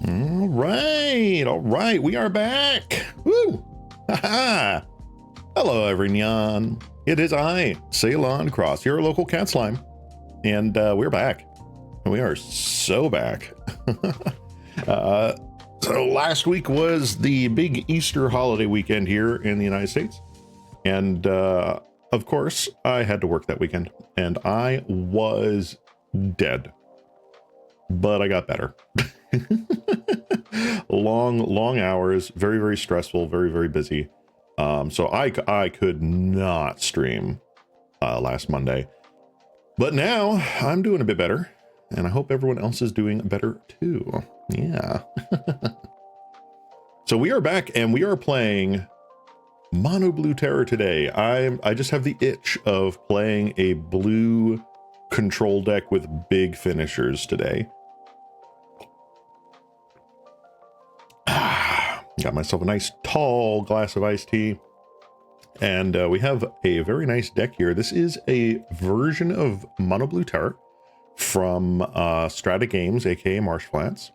All right, we are back. Woo! Haha! Hello, every-nyaaan. It is I, Ceylon Cross, your local cat slime, and we're back. And we are so back. So last week was the big Easter holiday weekend here in the United States, and of course, I had to work that weekend, and I was dead. But I got better. long hours, very stressful, very busy. So I could not stream last Monday, but now I'm doing a bit better, and I hope everyone else is doing better too. Yeah. So we are back, and we are playing Mono Blue Terror today. I just have the itch of playing a blue control deck with big finishers today. Got myself a nice tall glass of iced tea, and we have a very nice deck here. This is a version of Mono Blue Terror from Strata Games, aka Marsh Flats.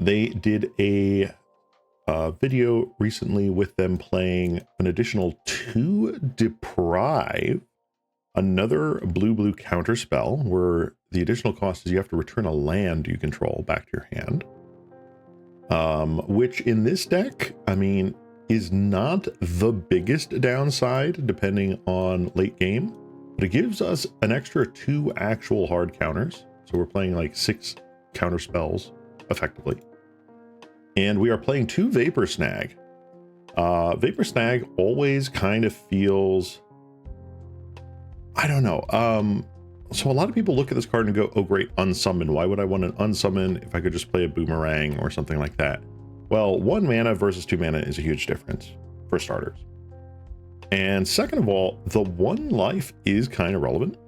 They did a video recently with them playing an additional 2 Deprive, another blue counter spell where the additional cost is you have to return a land you control back to your hand. Which in this deck, I mean, is not the biggest downside depending on late game, but it gives us an extra 2 actual hard counters. So we're playing like 6 counter spells effectively. And we are playing 2 Vapor Snag. Vapor Snag always kind of feels, I don't know. So a lot of people look at this card and go, oh great, unsummon. Why would I want an unsummon if I could just play a boomerang or something like that? Well, 1 mana versus 2 mana is a huge difference for starters. And second of all, the 1 life is kind of relevant.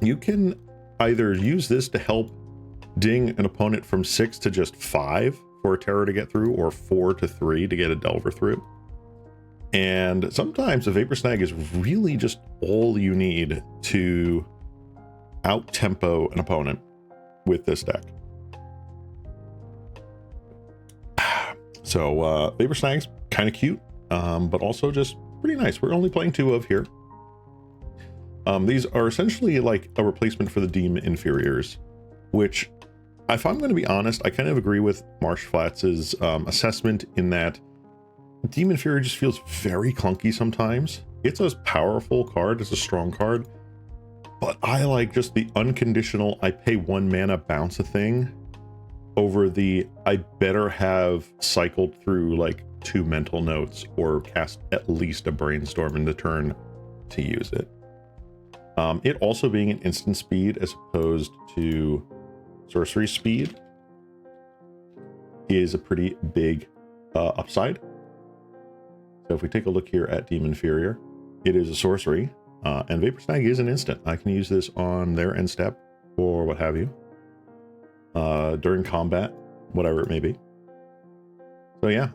You can either use this to help ding an opponent from 6 to just 5 for a terror to get through, or 4 to 3 to get a delver through. And sometimes a Vapor Snag is really just all you need to out-tempo an opponent with this deck. So Vapor Snag's kind of cute, but also just pretty nice. We're only playing 2 of here. These are essentially like a replacement for the Demon Inferiors, which, if I'm going to be honest, I kind of agree with Marsh Flats' assessment in that Demon Inferior just feels very clunky sometimes. It's a powerful card, it's a strong card, but I like just the unconditional, I pay 1 mana, bounce a thing, over the, I better have cycled through like 2 mental notes or cast at least a brainstorm in the turn to use it. It also being an instant speed as opposed to sorcery speed is a pretty big upside. So if we take a look here at Demon Inferior, it is a sorcery. And Vapor Snag is an instant. I can use this on their end step or what have you. During combat, whatever it may be. So yeah,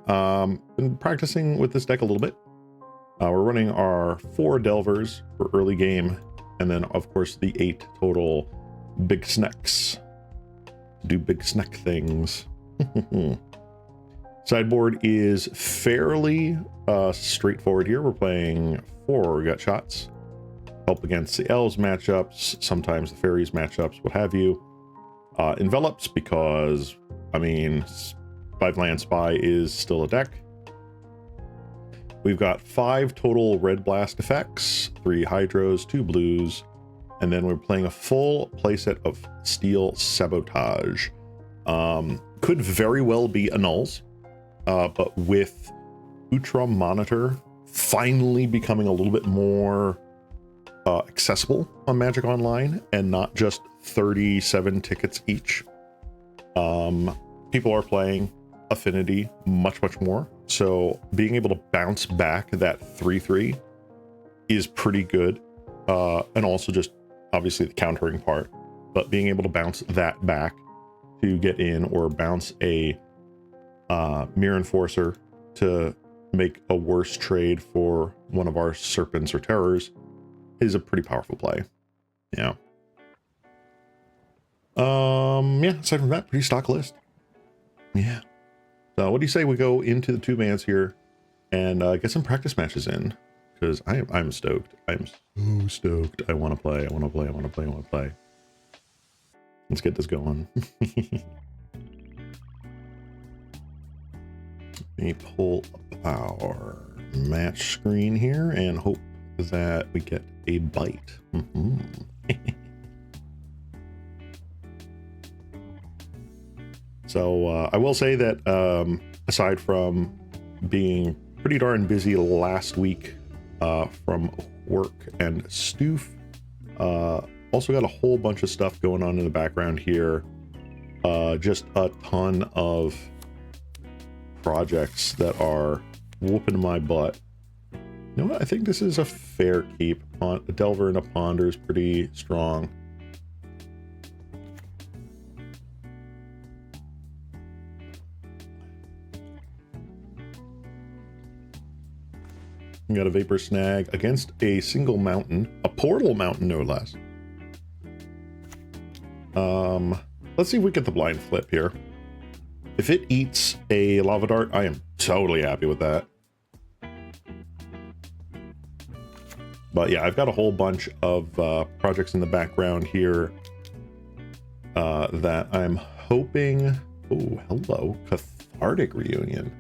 been practicing with this deck a little bit. We're running our 4 Delvers for early game, and then of course the 8 total big snacks. Do big snack things. Sideboard is fairly straightforward here. We're playing 4 gut shots. Help against the elves matchups, sometimes the fairies matchups, what have you. Envelops, because I mean 5 land spy is still a deck. We've got 5 total red blast effects, 3 hydros, 2 blues, and then we're playing a full playset of steel sabotage. Could very well be annuls, but with Utra Monitor finally becoming a little bit more accessible on Magic Online and not just 37 tickets each, people are playing Affinity much more, so being able to bounce back that 3/3 is pretty good, and also just obviously the countering part, but being able to bounce that back to get in, or bounce a Mirror Enforcer to make a worse trade for one of our Serpents or Terrors, is a pretty powerful play. Yeah. Yeah, aside from that, pretty stock list. So what do you say we go into the 2-mans here and get some practice matches in? Because I'm stoked. I'm so stoked. I want to play. I want to play. I want to play. I want to play. Let's get this going. Let me pull up our match screen here and hope that we get a bite. So I will say that aside from being pretty darn busy last week from work and Stoof, also got a whole bunch of stuff going on in the background here. Just a ton of projects that are whooping my butt. You know what? I think this is a fair keep. A Delver and a Ponder is pretty strong. We got a Vapor Snag against a single mountain, a portal mountain no less. Let's see if we get the blind flip here. If it eats a Lava Dart, I am totally happy with that. But yeah, I've got a whole bunch of projects in the background here that I'm hoping... Oh, hello. Cathartic Reunion.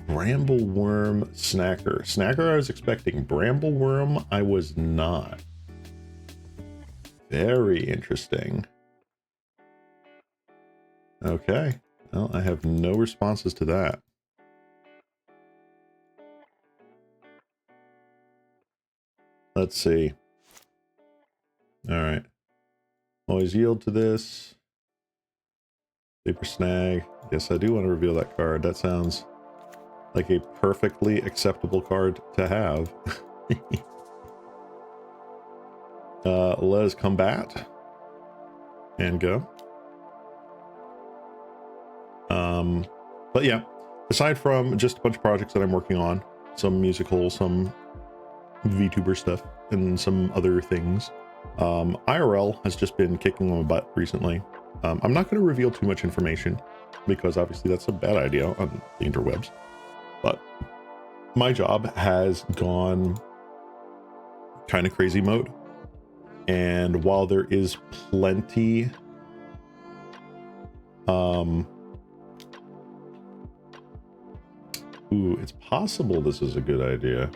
Brambleworm Snacker. Snacker I was expecting. Brambleworm I was not. Very interesting. Okay. Well, I have no responses to that. Let's see. All right. Always yield to this. Vapor Snag. Yes, I do want to reveal that card. That sounds like a perfectly acceptable card to have. Let us combat and go. But yeah, aside from just a bunch of projects that I'm working on, some musical, some VTuber stuff, and some other things, IRL has just been kicking my butt recently. I'm not going to reveal too much information because obviously that's a bad idea on the interwebs. But my job has gone kind of crazy mode. And while there is plenty ooh, it's possible this is a good idea.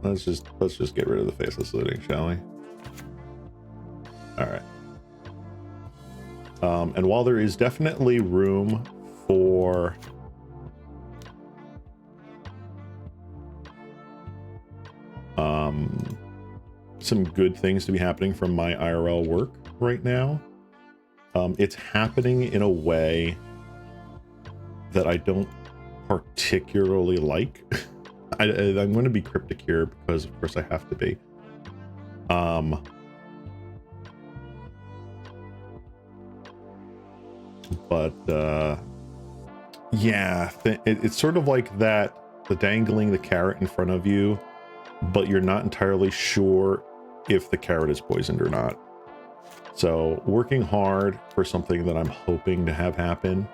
Let's just get rid of the faceless looting, shall we? All right. And while there is definitely room for some good things to be happening from my IRL work right now, it's happening in a way that I don't particularly like. I'm going to be cryptic here because of course I have to be. Yeah, it's sort of like that, the dangling the carrot in front of you, but you're not entirely sure if the carrot is poisoned or not. So working hard for something that I'm hoping to have happen,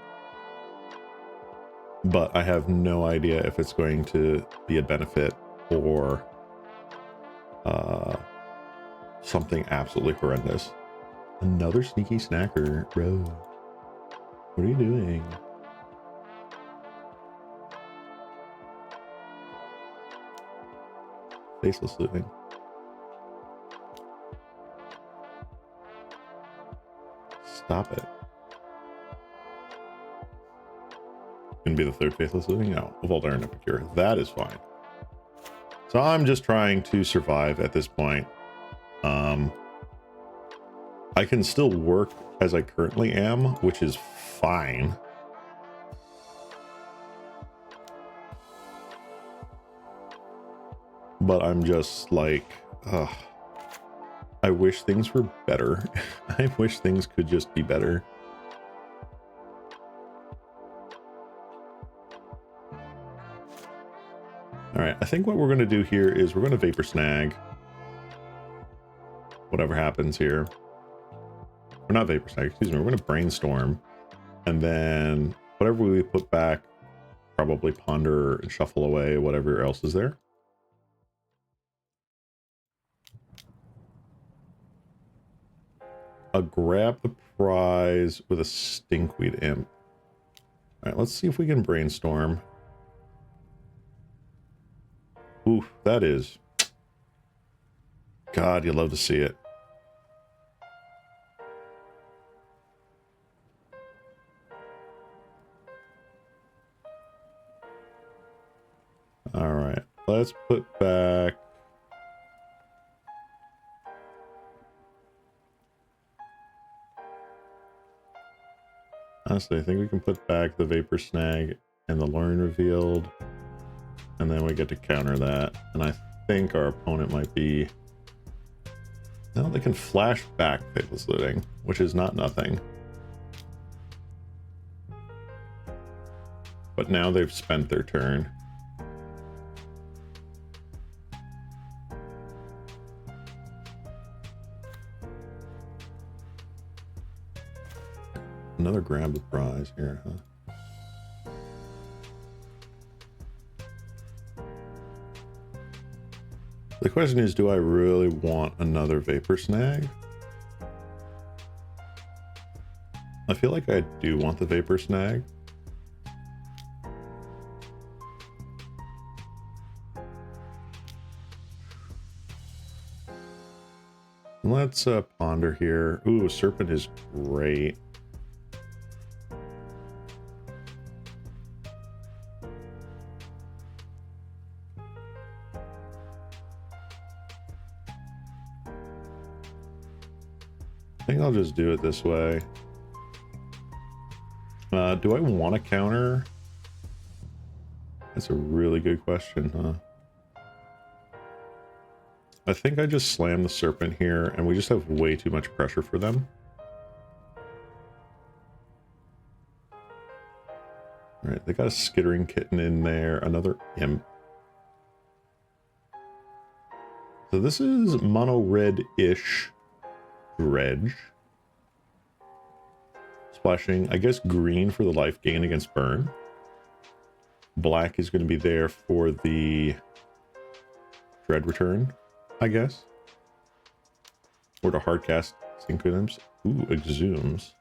but I have no idea if it's going to be a benefit or something absolutely horrendous. Another sneaky snacker, bro. What are you doing? Faceless looting. Stop it. Gonna be the third faceless looting? No, Volder and Epicure. That is fine. So I'm just trying to survive at this point. I can still work as I currently am, which is fine. But I'm just like, I wish things were better. I wish things could just be better. All right, I think what we're going to do here is we're going to Vapor Snag. Whatever happens here. or not vapor snag, excuse me, we're going to brainstorm, and then whatever we put back, probably ponder and shuffle away whatever else is there. I'll grab the prize with a stinkweed imp. All right, let's see if we can brainstorm. Ooh, that is... God, you'd love to see it. All right, let's put back... Honestly, I think we can put back the Vapor Snag and the Lorien Revealed, and then we get to counter that. And I think our opponent might be... No, they can flash back Faithless Looting, which is not nothing. But now they've spent their turn. Another grab the prize here, huh? The question is, do I really want another Vapor Snag? I feel like I do want the Vapor Snag. Let's ponder here. Ooh, Serpent is great. I think I'll just do it this way. Do I want to counter? That's a really good question, huh? I think I just slam the Serpent here, and we just have way too much pressure for them. Alright, they got a Skittering Kitten in there, another Imp. So this is mono red-ish Dredge. Splashing, I guess, green for the life gain against burn. Black is going to be there for the Dread return, I guess. Or to hardcast Synchronisms. Ooh, Exhumes.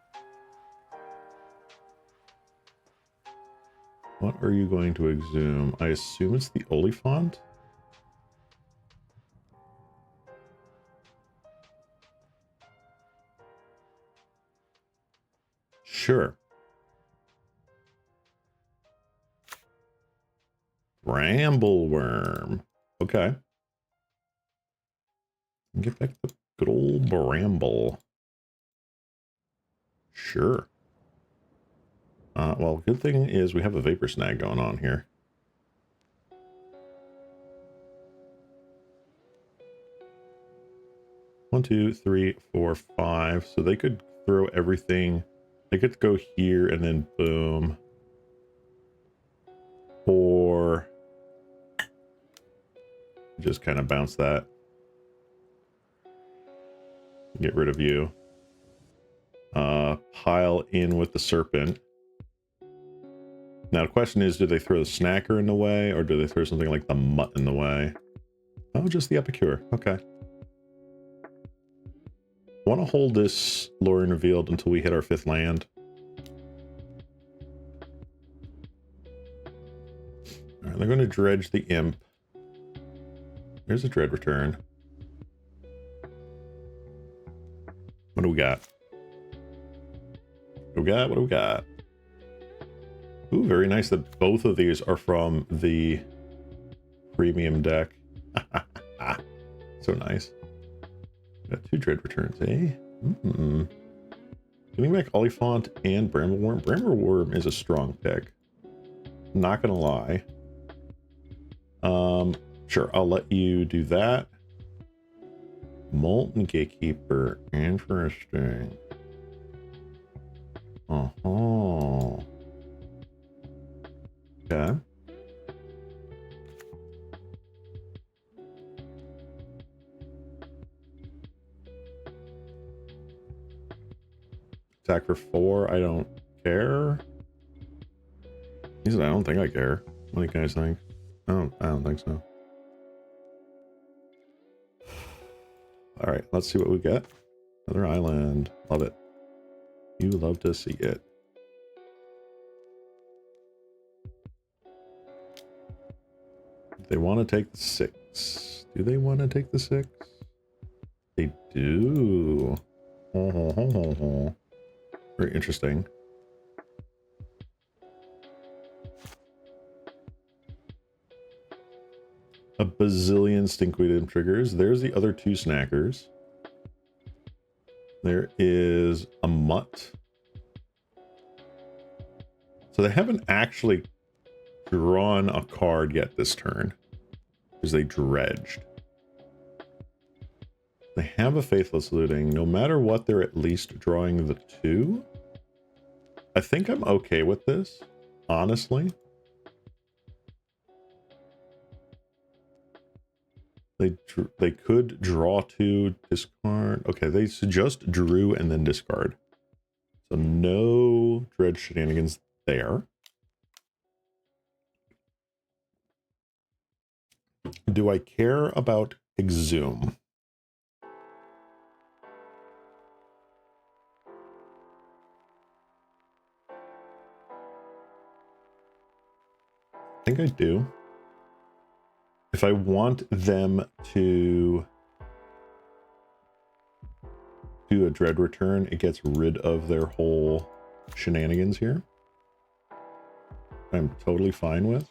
What are you going to exhume? I assume it's the Oliphant? Sure. Brambleworm. Okay. Get back the good old Bramble. Sure. Well, good thing is we have a Vapor Snag going on here. One, two, three, four, five. So they could throw everything. They could go here and then boom. Or just kind of bounce that. Get rid of you. Pile in with the Serpent. Now the question is, do they throw the Snacker in the way, or do they throw something like the Mutt in the way? Oh, just the Epicure. Okay. I want to hold this Lorien Revealed until we hit our 5th land. Alright, they're going to dredge the Imp. There's a Dread return. What do we got? What do we got? What do we got? Ooh, very nice that both of these are from the premium deck. So nice. Got 2 Dread returns, eh? Getting back Oliphant and Brambleworm. Brambleworm is a strong pick. Not gonna lie. Sure, I'll let you do that. Molten Gatekeeper. Interesting. Uh-huh. Okay. Attack for 4, I don't care. He said, I don't think I care. What do you guys think? I don't think so. Alright, let's see what we get. Another island. Love it. You love to see it. They want to take the 6. Do they want to take the 6? They do. Very interesting. A bazillion stinkweed triggers. There's the other 2 snackers. There is a mutt. So they haven't actually drawn a card yet this turn, because they dredged. They have a Faithless Looting. No matter what, they're at least drawing the 2. I think I'm okay with this, honestly. They could draw 2, discard. Okay, they just drew and then discard. So no dredge shenanigans there. Do I care about Exhume? I think I do. If I want them to do a dread return, it gets rid of their whole shenanigans here. I'm totally fine with.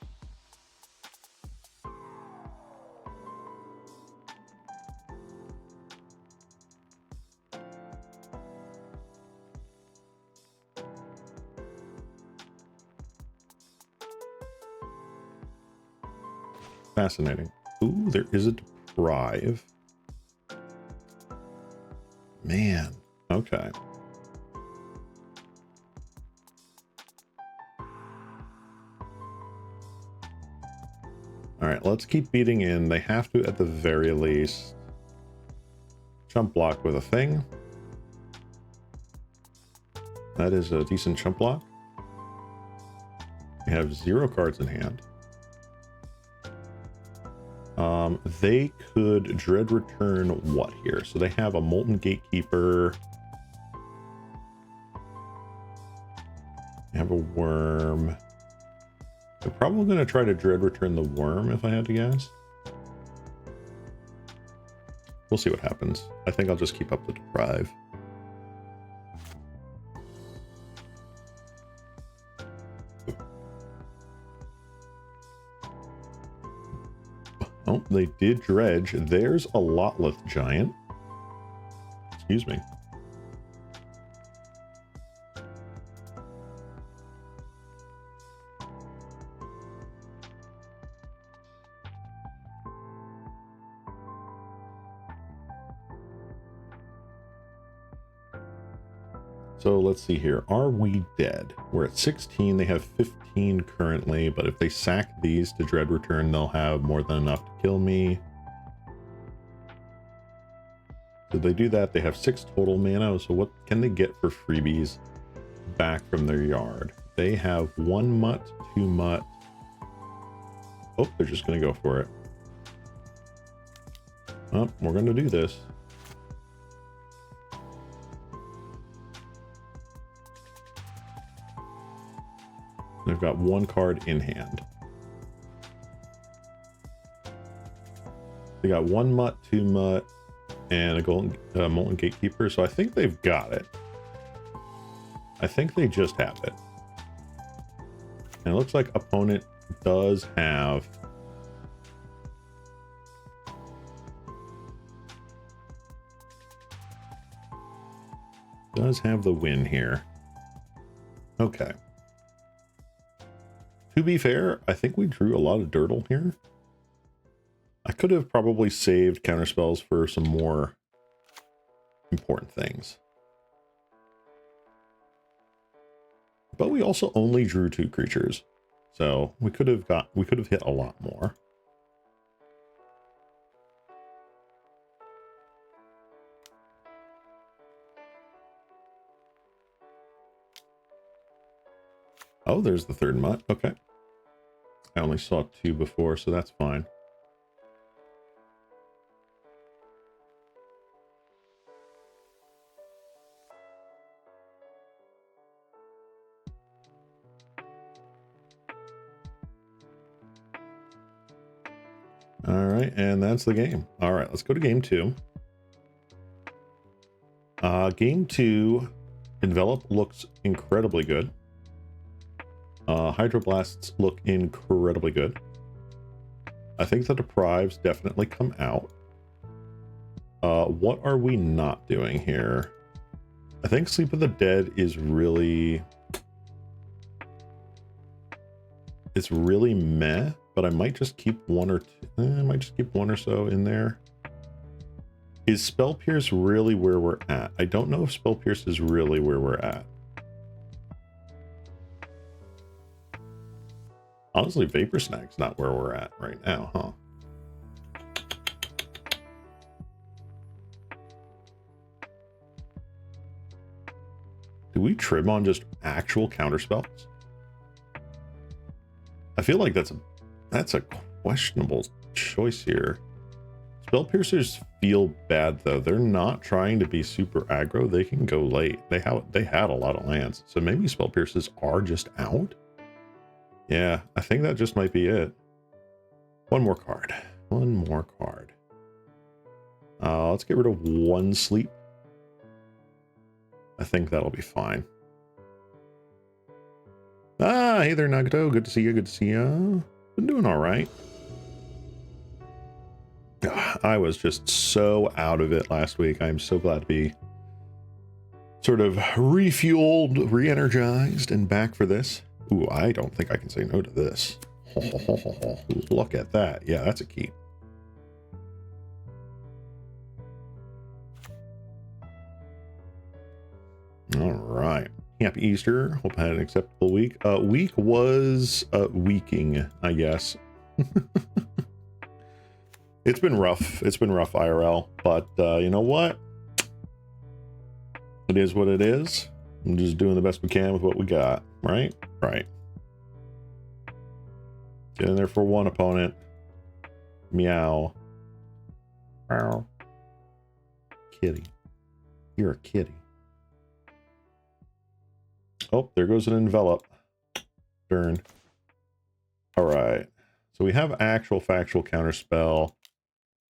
Fascinating. Ooh, there is a deprive. Man, okay. All right, let's keep beating in. They have to, at the very least, chump block with a thing. That is a decent chump block. We have 0 cards in hand. They could dread return what here? So they have a Molten Gatekeeper. They have a worm. They're probably going to try to dread return the worm, if I had to guess. We'll see what happens. I think I'll just keep up the deprive. Oh, they did dredge. There's a Lotleth Giant. Excuse me. So let's see here. Are we dead? We're at 16. They have 15 currently, but if they sack these to dread return, they'll have more than enough to kill me. So they do that. They have 6 total mana. So what can they get for freebies back from their yard? They have 1 mutt, 2 mutt. Oh, they're just going to go for it. Oh, we're going to do this. They've got 1 card in hand. They got 1 mutt, 2 mutt, and a golden Molten Gatekeeper. So I think they've got it. I think they just have it. And it looks like opponent does have the win here. Okay. To be fair, I think we drew a lot of dirtle here. I could have probably saved counterspells for some more important things. But we also only drew 2 creatures. So we could have hit a lot more. Oh, there's the third mutt. Okay. I only saw 2 before, so that's fine. All right, and that's the game. All right, let's go to game 2. Game 2, Envelop looks incredibly good. Hydroblasts look incredibly good. I think the Deprives definitely come out. What are we not doing here? I think Sleep of the Dead is really... It's really meh, but I might just keep 1 or 2... I might just keep 1 or so in there. Is Spell Pierce really where we're at? I don't know if Spell Pierce is really where we're at. Honestly, Vapor Snag's not where we're at right now, huh? Do we trim on just actual counterspells? I feel like that's a questionable choice here. Spell Piercers feel bad though. They're not trying to be super aggro. They can go late. They had a lot of lands, so maybe Spell Piercers are just out. Yeah, I think that just might be it. One more card. One more card. Let's get rid of 1 sleep. I think that'll be fine. Ah, hey there, Nagato. Good to see you. Good to see you. Been doing all right. I was just so out of it last week. I'm so glad to be sort of refueled, re-energized, and back for this. Ooh, I don't think I can say no to this. Look at that. Yeah, that's a keep. All right. Happy Easter. Hope I had an acceptable week. Week was weeking, I guess. It's been rough. It's been rough IRL, but you know what? It is what it is. I'm just doing the best we can with what we got, right? Right. Get in there for 1 opponent. Meow. Meow. Kitty. You're a kitty. Oh, there goes an envelop. Darn. All right. So we have actual factual counterspell.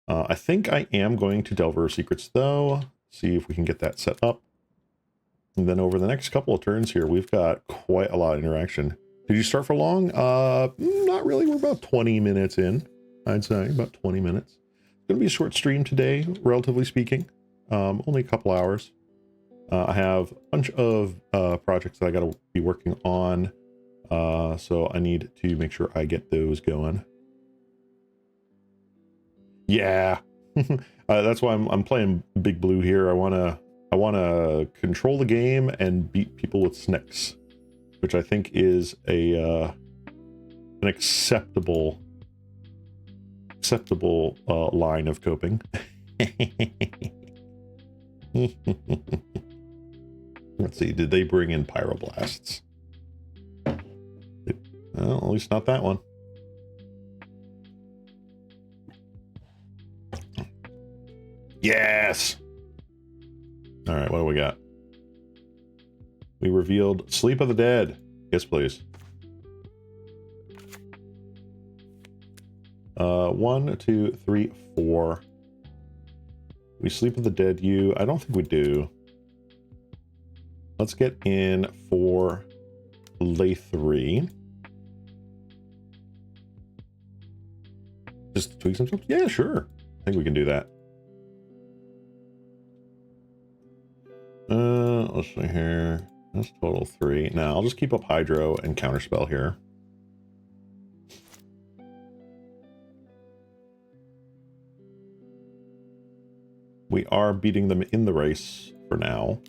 I think I am going to Delver of Secrets though. See if we can get that set up. And then over the next couple of turns here, we've got quite a lot of interaction. Did you start for long? Not really. We're about 20 minutes in. I'd say about 20 minutes. It's going to be a short stream today, relatively speaking. Only a couple hours. I have a bunch of projects that I got to be working on. So I need to make sure I get those going. Yeah. That's why I'm playing Big Blue here. I wanna control the game and beat people with Snicks, which I think is an acceptable line of coping. Let's see, did they bring in Pyroblasts? Well, at least not that one. Yes! Alright, what do we got? We revealed Sleep of the Dead. Yes, please. 1, 2, 3, 4. We Sleep of the Dead you. I don't think we do. Let's get in for lay 3. Just tweak some stuff? Yeah, sure. I think we can do that. Let's see here. That's total 3. Now I'll just keep up Hydro and Counterspell here. We are beating them in the race for now.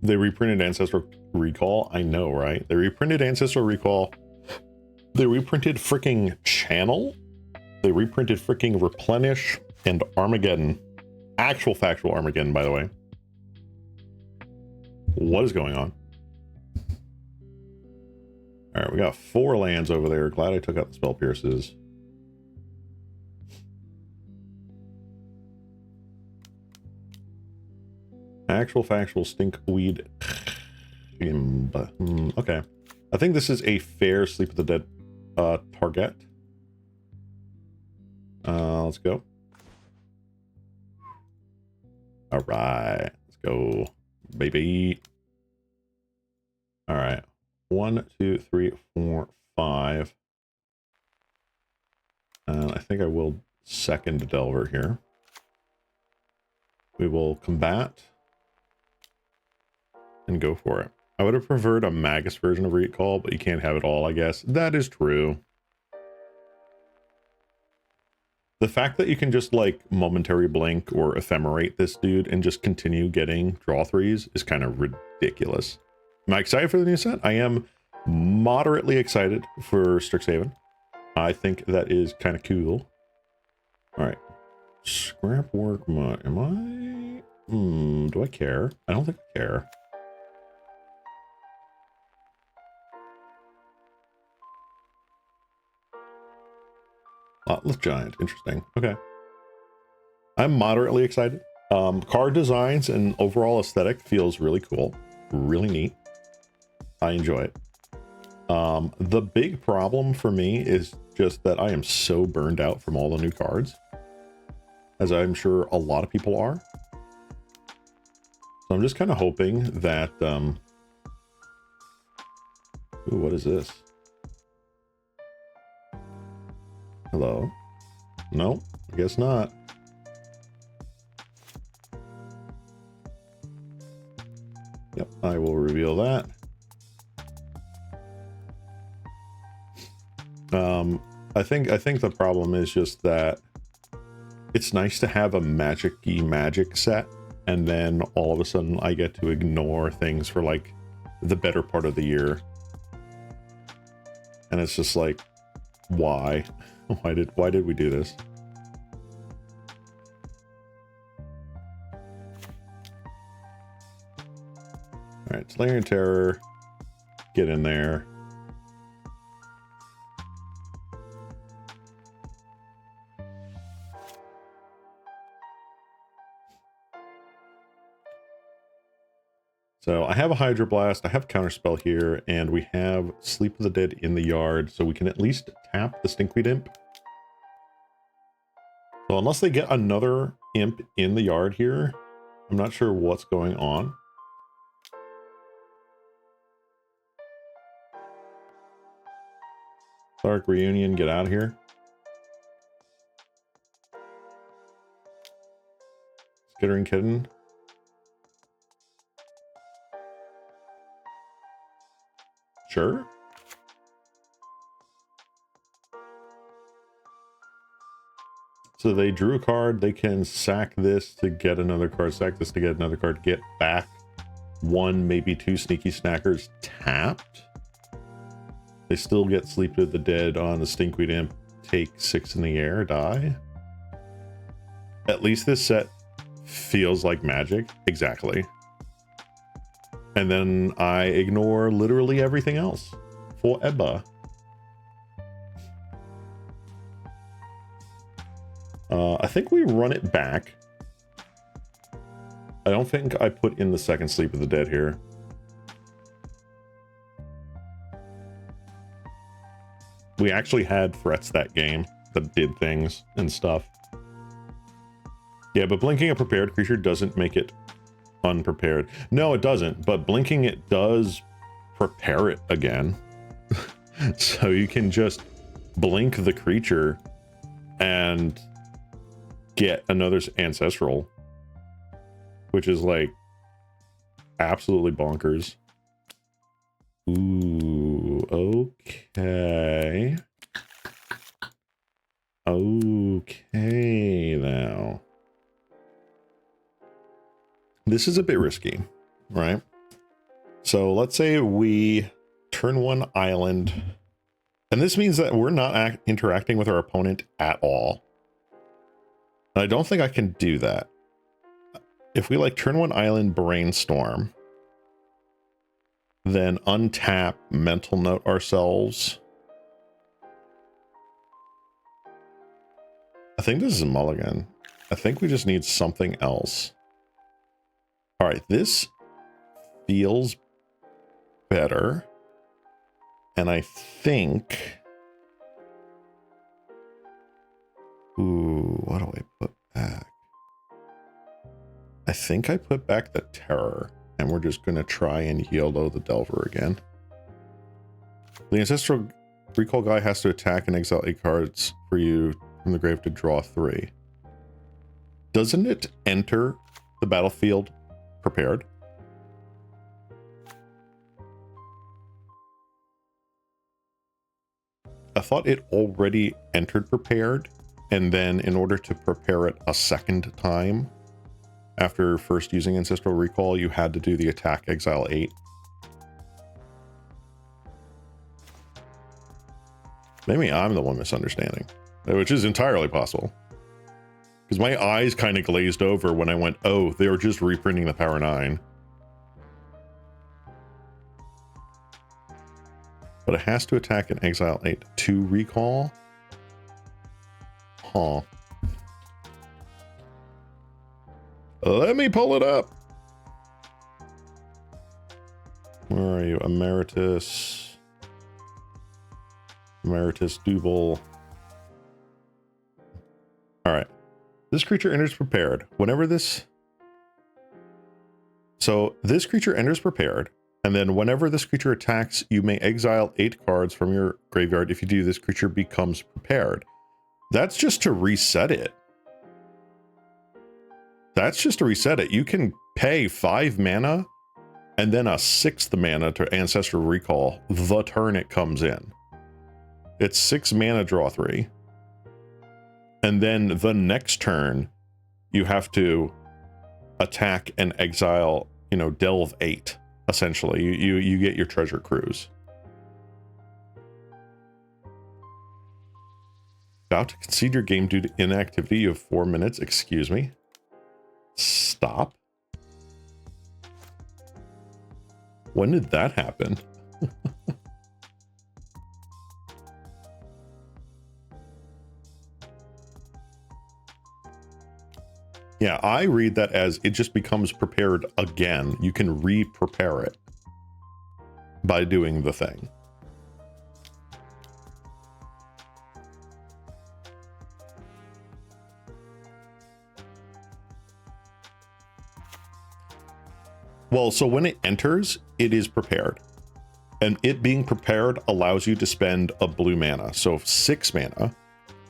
They reprinted Ancestral Recall. I know, right? They reprinted Ancestral Recall. They reprinted freaking Channel. They reprinted freaking Replenish and Armageddon. Actual factual Armageddon, by the way. What is going on? All right, we got 4 lands over there. Glad I took out the Spell Pierces. Actual factual Stinkweed. Okay. I think this is a fair Sleep of the Dead target. Let's go. All right, let's go, baby. All right, 1, 2, 3, 4, 5. I think I will second Delver here. We will combat and go for it. I would have preferred a Magus version of Recall, but you can't have it all, I guess. That is true. The fact that you can just like momentary blink or ephemerate this dude and just continue getting draw 3s is kind of ridiculous. Am I excited for the new set? I am moderately excited for Strixhaven. I think that is kind of cool. All right. Scrap work mod. Am I? Do I care? I don't think I care. Atlas Giant. Interesting. Okay. I'm moderately excited. Card designs and overall aesthetic feels really cool. Really neat. I enjoy it. The big problem for me is just that I am so burned out from all the new cards, as I'm sure a lot of people are. So I'm just kind of hoping that, ooh, what is this? Hello? No, I guess not. Yep, I will reveal that. I think the problem is just that it's nice to have a magic-y magic set, and then all of a sudden I get to ignore things for like the better part of the year. And it's just like, why? Why did we do this? All right, Slayer and Terror, get in there. So I have a Hydro Blast, I have Counterspell here, and we have Sleep of the Dead in the yard, so we can at least tap the Stinkweed Imp. So unless they get another Imp in the yard here, I'm not sure what's going on. Dark Reunion, get out of here. Skittering Kitten. Sure. So they drew a card, they can sack this to get another card, sack this to get another card, get back 1, maybe 2 Sneaky Snackers tapped. They still get Sleep of the Dead on the Stinkweed Imp, take 6 in the air, die. At least this set feels like Magic. Exactly. And then I ignore literally everything else for Ebba. I think we run it back. I don't think I put in the second Sleep of the Dead here. We actually had threats that game that did things and stuff. Yeah, but blinking a prepared creature doesn't make it unprepared. No, it doesn't, but blinking it does prepare it again. So you can just blink the creature and get another ancestral, which is like absolutely bonkers. Ooh, okay. Okay, now. This is a bit risky, right? So let's say we turn 1 island, and this means that we're not interacting with our opponent at all. And I don't think I can do that. If we like turn 1 island, brainstorm, then untap, mental note ourselves. I think this is a mulligan. I think we just need something else. All right, this feels better. And I think... Ooh, what do I put back? I think I put back the Terror, and we're just going to try and YOLO the Delver again. The Ancestral Recall guy has to attack and exile 8 cards for you from the grave to draw 3. Doesn't it enter the battlefield prepared? I thought it already entered prepared, and then in order to prepare it a second time, after first using Ancestral Recall, you had to do the attack exile 8. Maybe I'm the one misunderstanding, which is entirely possible. Because my eyes kind of glazed over when I went, oh, they were just reprinting the Power 9. But it has to attack and exile 8 to recall? Huh. Let me pull it up. Where are you? Emeritus. Emeritus Double. All right. This creature enters prepared. Whenever this... So this creature enters prepared, and then whenever this creature attacks, you may exile 8 cards from your graveyard. If you do, this creature becomes prepared. That's just to reset it. That's just to reset it. You can pay 5 mana and then a 6th mana to Ancestral Recall the turn it comes in. It's 6 mana, draw 3. And then the next turn, you have to attack and exile, you know, delve 8, essentially. You get your treasure cruise. About to concede your game due to inactivity. You have 4 minutes. Excuse me. Stop. When did that happen? Yeah, I read that as it just becomes prepared again. You can re-prepare it by doing the thing. Well, so when it enters, it is prepared. And it being prepared allows you to spend a blue mana. So 6 mana.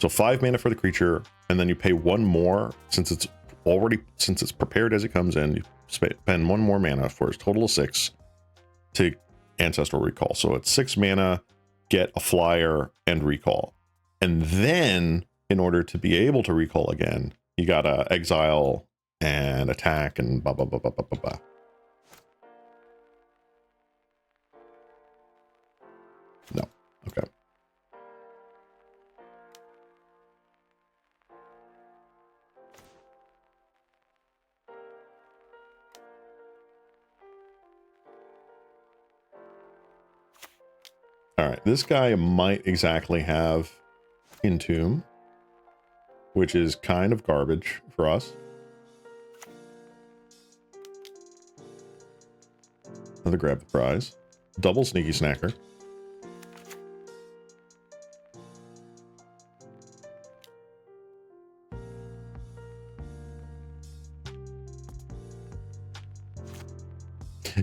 So 5 mana for the creature, and then you pay 1 more since it's prepared as it comes in. You spend 1 more mana for a total of 6 to Ancestral Recall. So it's 6 mana, get a flyer, and recall. And then, in order to be able to recall again, you gotta exile and attack and blah, blah, blah, blah, blah, blah, blah. No. Okay. All right, this guy might exactly have Entomb, which is kind of garbage for us. Another grab the prize. Double Sneaky Snacker.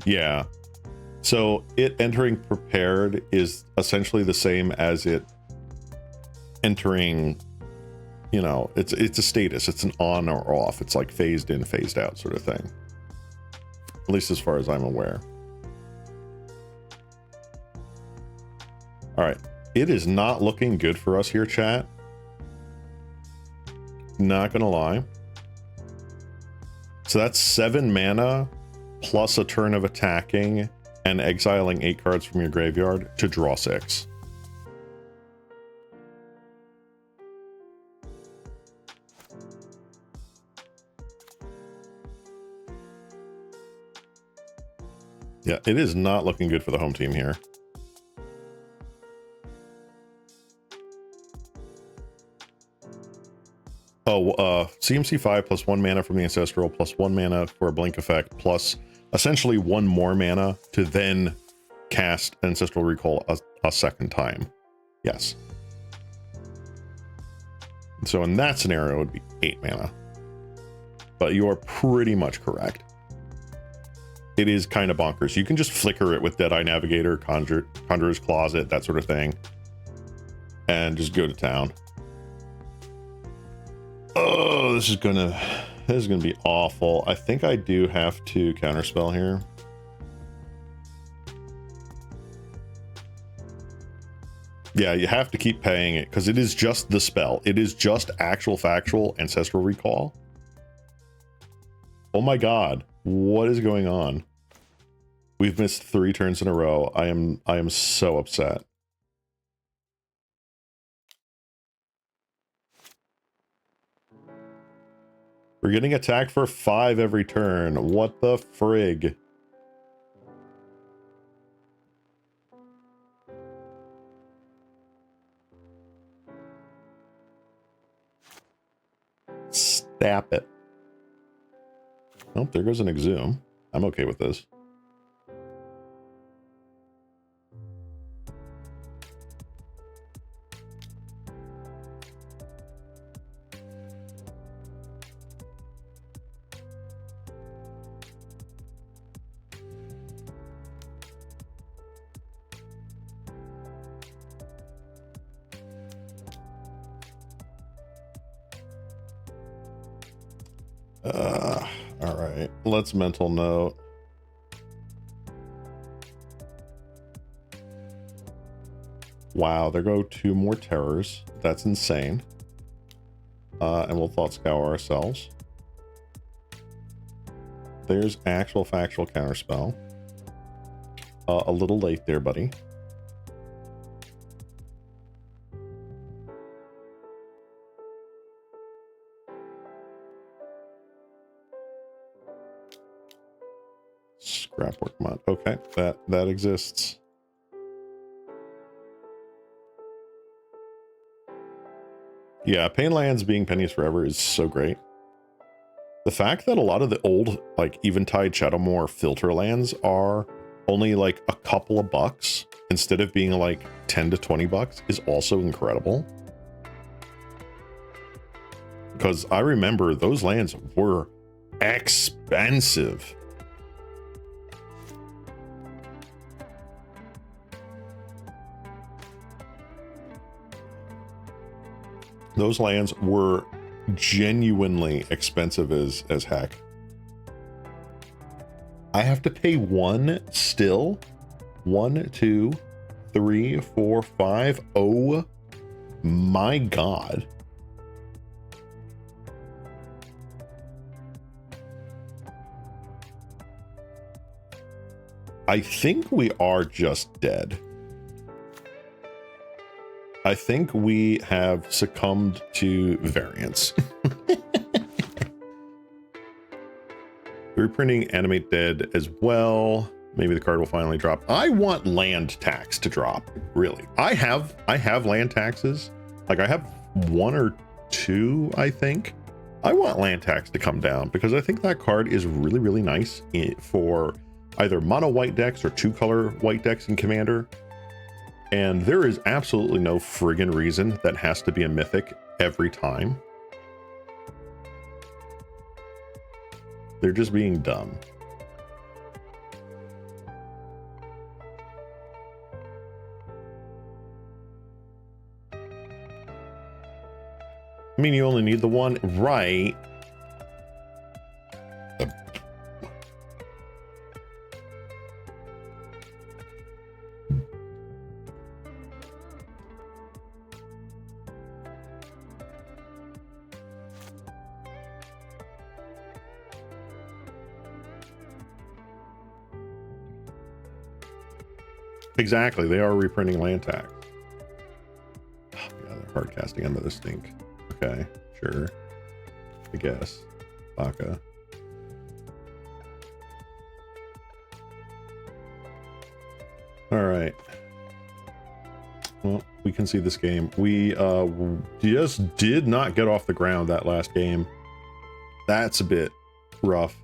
Yeah. So it entering prepared is essentially the same as it entering, you know, it's a status. It's an on or off. It's like phased in, phased out sort of thing. At least as far as I'm aware. All right. It is not looking good for us here, chat. Not gonna lie. So that's 7 mana plus a turn of attacking and exiling 8 cards from your graveyard to draw 6. Yeah, it is not looking good for the home team here. Oh, CMC 5 plus 1 mana from the Ancestral, plus 1 mana for a blink effect, plus essentially 1 more mana to then cast Ancestral Recall a second time. Yes. So in that scenario, it would be 8 mana. But you are pretty much correct. It is kind of bonkers. You can just flicker it with Deadeye Navigator, Conjurer's Closet, that sort of thing, and just go to town. Oh, this is gonna be awful. I think I do have to counterspell here. Yeah, you have to keep paying it because it is just the spell. It is just actual factual Ancestral Recall. Oh my god, what is going on? We've missed 3 turns in a row. I am so upset. We're getting attacked for 5 every turn. What the frig? Stop it. Oh, there goes an Exhume. I'm okay with this. All right, let's mental note. Wow, there go 2 more terrors. That's insane. And we'll thought scour ourselves. There's actual factual counterspell. A little late there, buddy. Scrapwork mod. Okay, that exists. Yeah, Pain Lands being pennies forever is so great. The fact that a lot of the old, like, Eventide Shadowmoor filter lands are only like a couple of bucks instead of being like 10 to 20 bucks is also incredible. Because I remember those lands were expensive. Those lands were genuinely expensive as heck. I have to pay 1 still. 1, 2, 3, 4, 5. Oh my god. I think we are just dead. I think we have succumbed to variance. Reprinting Animate Dead as well. Maybe the card will finally drop. I want land tax to drop, really. I have land taxes. Like, I have 1 or 2, I think. I want land tax to come down because I think that card is really, really nice for either mono white decks or 2-color white decks in Commander. And there is absolutely no friggin' reason that has to be a mythic every time. They're just being dumb. I mean, you only need the 1, right? Exactly, they are reprinting land tax. Oh, yeah, they're hard casting under the stink. Okay, sure. I guess. Baka. Alright. Well, we can see this game. We just did not get off the ground that last game. That's a bit rough.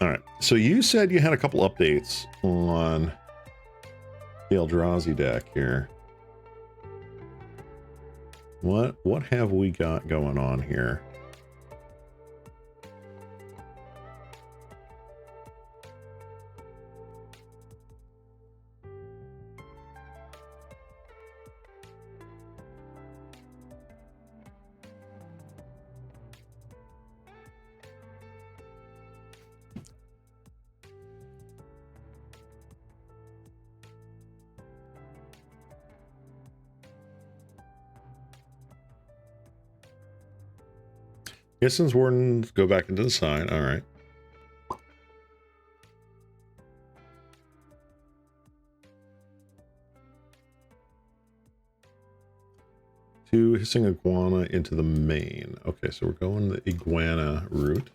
Alright, so you said you had a couple updates on the Eldrazi deck here. What have we got going on here? Essence Wardens go back into the side. All right. Two Hissing Iguana into the main. Okay, so we're going the Iguana route.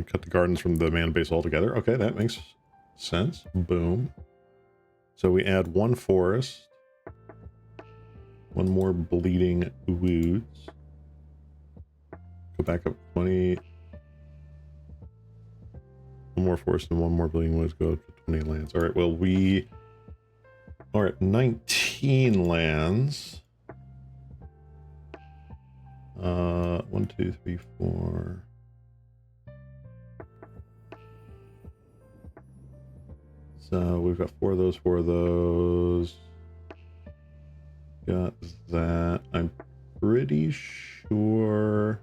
Cut the gardens from the mana base altogether. Okay, that makes sense. Boom. So we add one forest, one more bleeding woods. Go back up 20. One more forest and one more bleeding woods. Go up to 20 lands. All right. Well, we are at 19 lands. 1, 2, 3, 4. So we've got 4 of those, 4 of those. Got that. I'm pretty sure.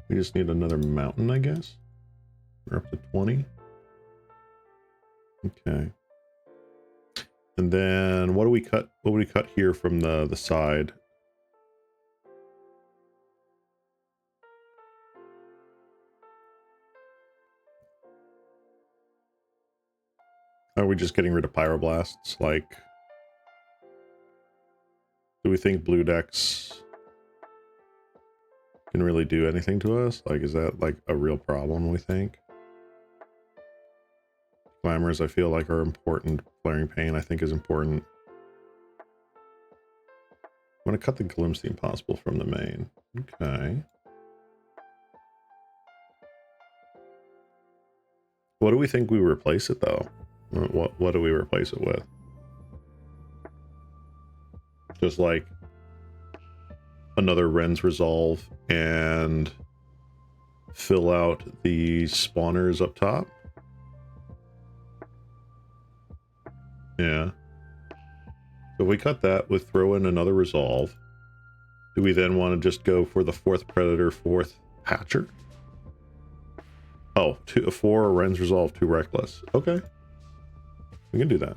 We just need another mountain, I guess. We're up to 20. Okay. And then what do we cut? What would we cut here from the side? Are we just getting rid of pyroblasts? Like, do we think blue decks can really do anything to us? Like, is that like a real problem, we think? Glamours, I feel like, are important. Flaring Pain, I think, is important. I'm going to cut the Glimpse the Impossible from the main. Okay. What do we think we replace it, though? What do we replace it with? Just like another Ren's Resolve and fill out the spawners up top? Yeah. So we cut that with throw in another Resolve. Do we then want to just go for the 4th Predator, 4th Hatcher? Oh, 4 Ren's Resolve, 2 Reckless. Okay. We can do that.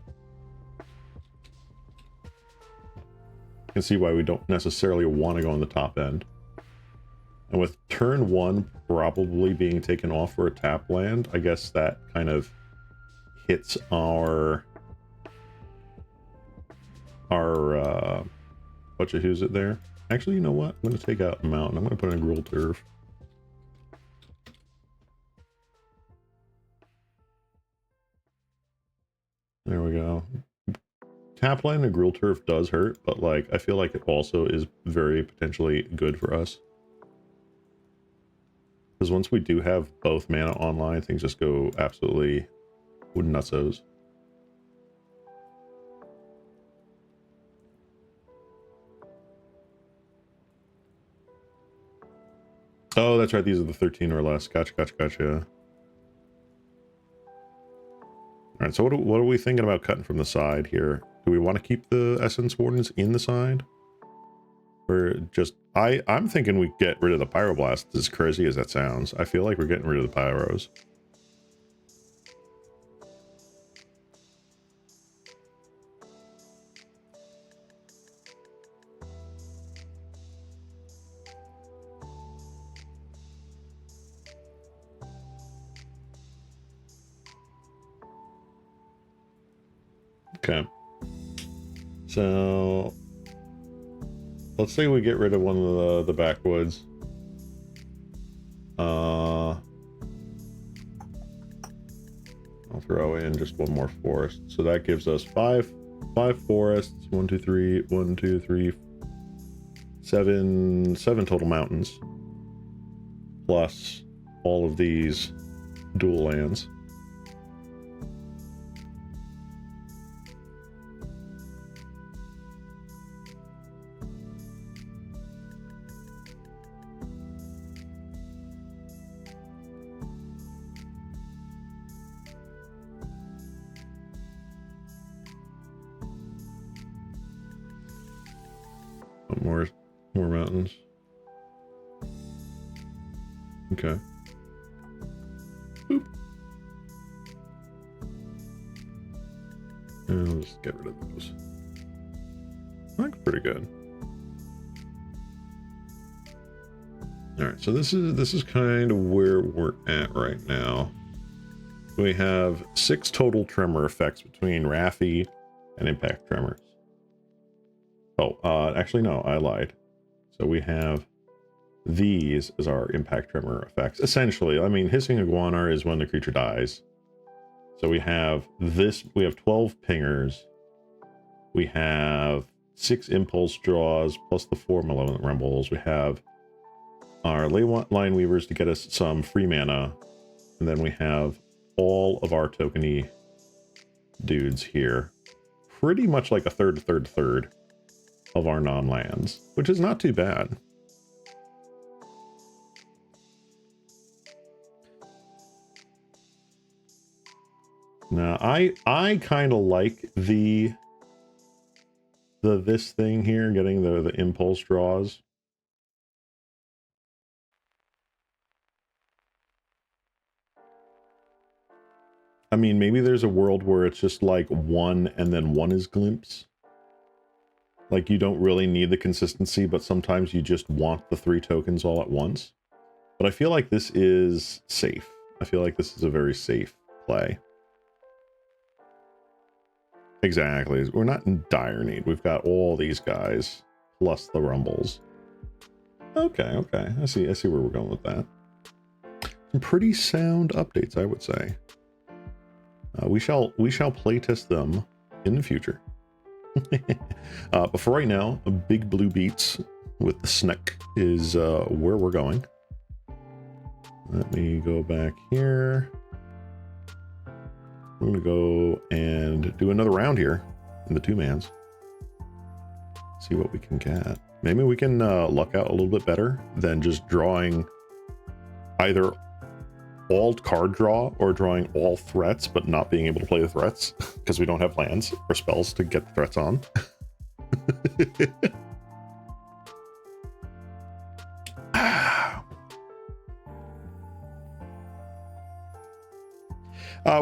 You can see why we don't necessarily want to go on the top end. And with turn 1 probably being taken off for a tap land, I guess that kind of hits our bunch of who's it there. Actually, you know what? I'm going to take out a mountain. I'm going to put in a gruel turf. There we go. Tap line and gruel turf does hurt, but like I feel like it also is very potentially good for us. Because once we do have both mana online, things just go absolutely nutsos. Oh, that's right. These are the 13 or less. Gotcha, gotcha, gotcha. All right, so what are we thinking about cutting from the side here? Do we want to keep the Essence Wardens in the side? Or just... I'm thinking we get rid of the Pyroblast, as crazy as that sounds. I feel like we're getting rid of the Pyros. Okay. So... let's say we get rid of one of the backwoods. I'll throw in just one more forest. So that gives us five forests. 1, 2, 3, 1, 2, 3, 7 total mountains. Plus all of these dual lands. More mountains. Okay. Boop. And let's get rid of those. Looks pretty good. All right, so this is kind of where we're at right now. We have 6 total tremor effects between Raffi and Impact Tremors. Oh, actually no, I lied. So we have these as our Impact Tremor effects. Essentially, I mean, Hissing Iguanar is when the creature dies. So we have this, we have 12 pingers. We have 6 impulse draws, plus the 4 Malevolent Rumbles. We have our Line Weavers to get us some free mana. And then we have all of our tokeny dudes here. Pretty much like a third of our non-lands, which is not too bad. Now, I kind of like the this thing here, getting the impulse draws. I mean, maybe there's a world where it's just like 1 and then 1 is glimpse. Like, you don't really need the consistency, but sometimes you just want the 3 tokens all at once. But I feel like this is safe. I feel like this is a very safe play. Exactly. We're not in dire need. We've got all these guys, plus the Rumbles. Okay, okay. I see where we're going with that. Some pretty sound updates, I would say. We shall playtest them in the future. But for right now, Big Blue Beats with the Sneck is where we're going. Let me go back here. We're going to go and do another round here in the 2-mans. See what we can get. Maybe we can luck out a little bit better than just drawing either all card draw or drawing all threats, but not being able to play the threats because we don't have lands or spells to get the threats on.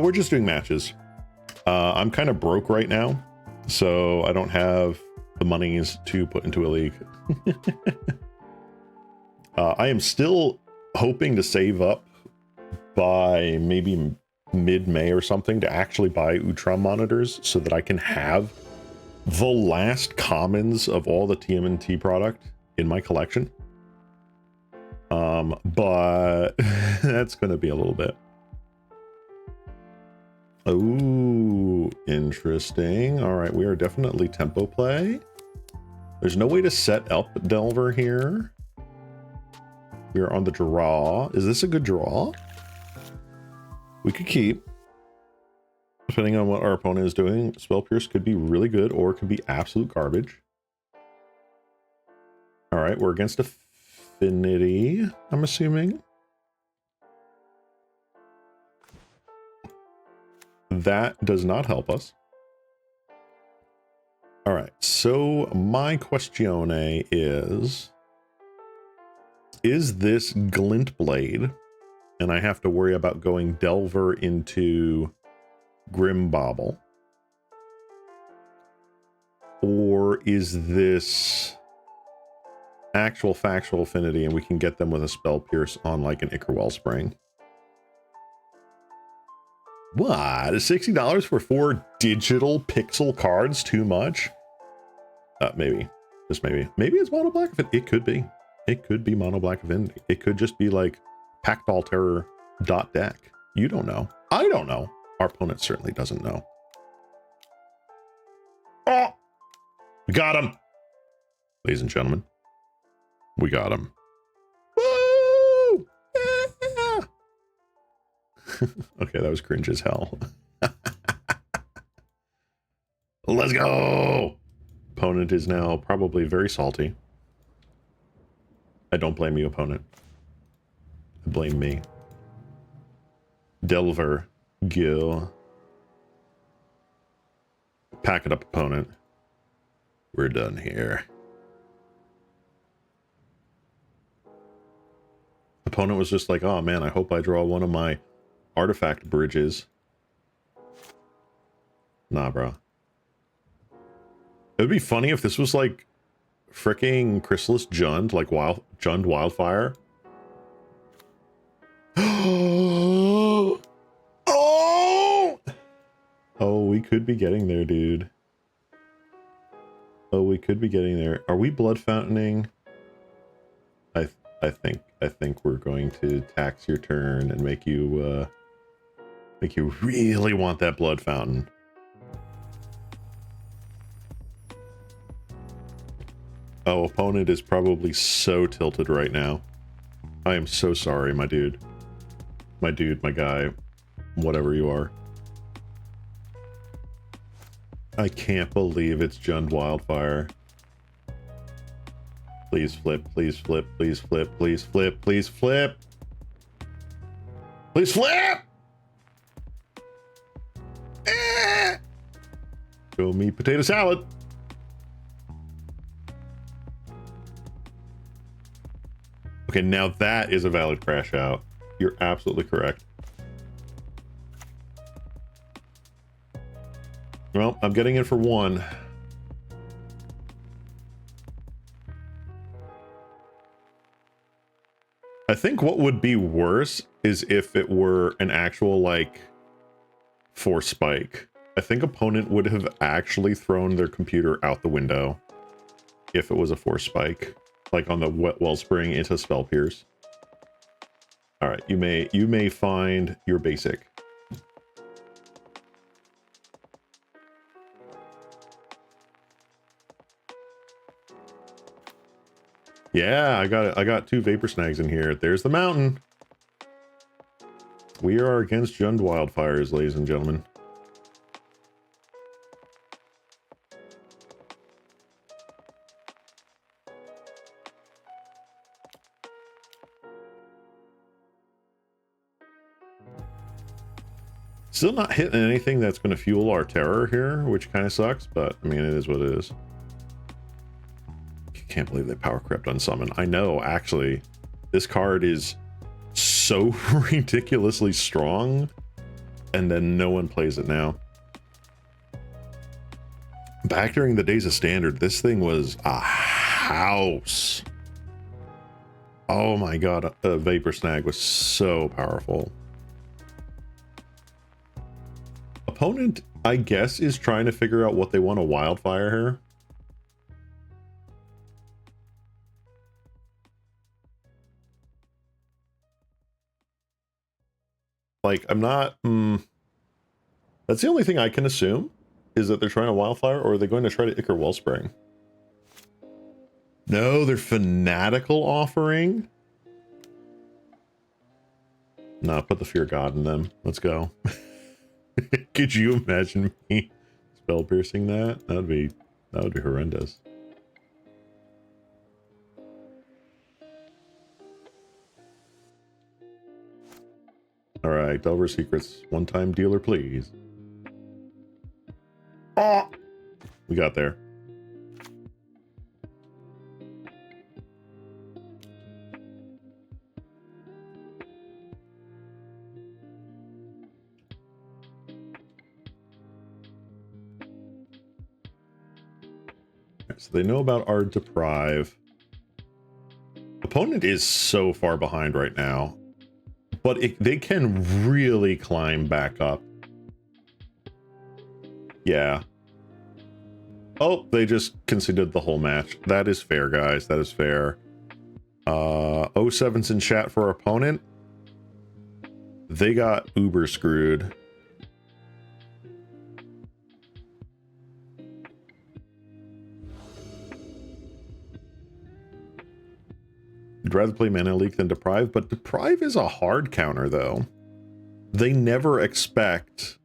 We're just doing matches. I'm kind of broke right now, so I don't have the monies to put into a league. I am still hoping to save up by maybe mid-May or something to actually buy Ultra monitors so that I can have the last commons of all the TMNT product in my collection. But that's going to be a little bit. Oh, interesting. All right, we are definitely tempo play. There's no way to set up Delver here. We are on the draw. Is this a good draw? We could keep. Depending on what our opponent is doing, Spell Pierce could be really good or it could be absolute garbage. All right, we're against Affinity, I'm assuming. That does not help us. All right, so my questione is this Glint Blade? And I have to worry about going Delver into Grim Bobble? Or is this actual factual affinity and we can get them with a Spell Pierce on like an Ichor Wellspring? What? Is $60 for 4 digital pixel cards too much? Maybe. Just maybe. Maybe it's mono black. It could be. It could be mono black affinity. It could just be like Pactol Terror .deck. You don't know. I don't know. Our opponent certainly doesn't know. Oh! We got him! Ladies and gentlemen. We got him. Woo! Yeah! Okay, that was cringe as hell. Let's go! Opponent is now probably very salty. I don't blame you, opponent. I blame me. Delver. Gil. Pack it up, opponent. We're done here. Opponent was just like, oh man, I hope I draw one of my artifact bridges. Nah, bro. It would be funny if this was like fricking Chrysalis Jund, like Jund Wildfire. Oh! Oh, we could be getting there, dude. Oh, we could be getting there. Are we blood fountaining? I think we're going to tax your turn and make you really want that blood fountain. Oh, opponent is probably so tilted right now. I am so sorry, my dude. My dude, my guy, whatever you are. I can't believe it's Jund Wildfire. Please flip, please flip, please flip, please flip, please flip. Please flip! Eh! Show me potato salad. Okay, now that is a valid crash out. You're absolutely correct. Well, I'm getting in for one. I think what would be worse is if it were an actual, like, force spike. I think opponent would have actually thrown their computer out the window if it was a force spike, like on the Wellspring into Spell Pierce. All right, you may find your basic. Yeah, I got 2 Vapor Snags in here. There's the mountain. We are against Jund Wildfires, ladies and gentlemen. Still not hitting anything that's going to fuel our terror here, which kind of sucks, but I mean, it is what it is. Can't believe they power crept on summon. I know, actually, this card is so ridiculously strong, and then no one plays it now. Back during the days of Standard, this thing was a house. Oh my god, a Vapor Snag was so powerful. Opponent, I guess, is trying to figure out what they want to wildfire here. Like, I'm not... That's the only thing I can assume, is that they're trying to wildfire, or are they going to try to Ichor Wellspring? No, they're Fanatical Offering? No, put the Fear God in them. Let's go. Could you imagine me spell piercing that? That would be horrendous. All right, Delver Secrets, one-time dealer, please. Oh, we got there. So they know about our Deprive. Opponent is so far behind right now, but they can really climb back up. Yeah. Oh, they just conceded the whole match. That is fair, guys. That is fair. 07's in chat for our opponent. They got uber screwed. You'd rather play Mana Leak than Deprive, but Deprive is a hard counter, though. They never expect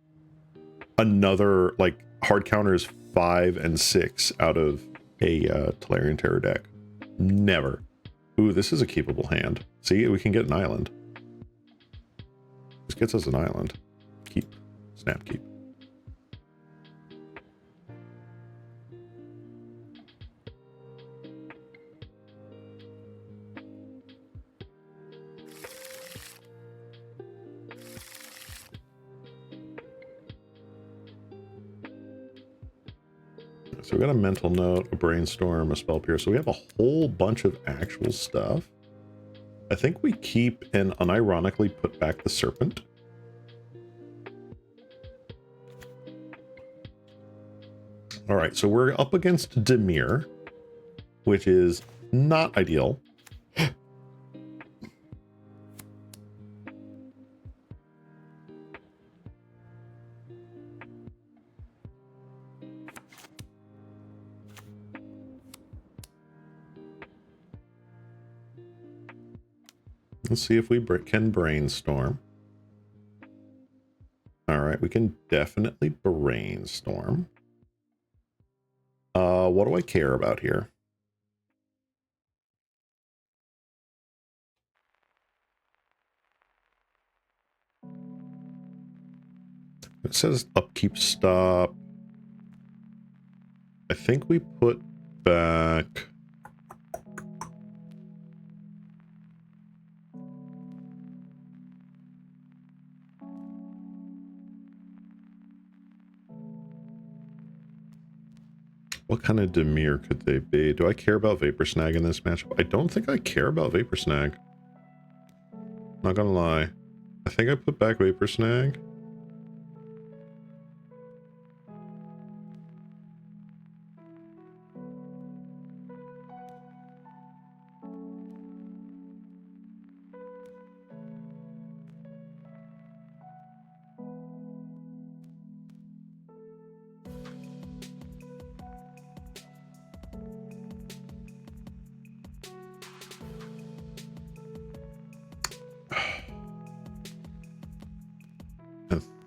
another, like, hard counters 5 and 6 out of a Tolarian Terror deck. Never. Ooh, this is a keepable hand. See, we can get an island. This gets us an island. Keep. Snap keep. So we got a Mental Note, a Brainstorm, a Spell Pierce. So we have a whole bunch of actual stuff. I think we keep and unironically put back the Serpent. All right, so we're up against Dimir, which is not ideal. Let's see if we can brainstorm. All right, we can definitely brainstorm. What do I care about here? It says upkeep stop. I think we put back... What kind of Dimir could they be? Do I care about Vapor Snag in this matchup? I don't think I care about Vapor Snag. Not gonna lie. I think I put back Vapor Snag.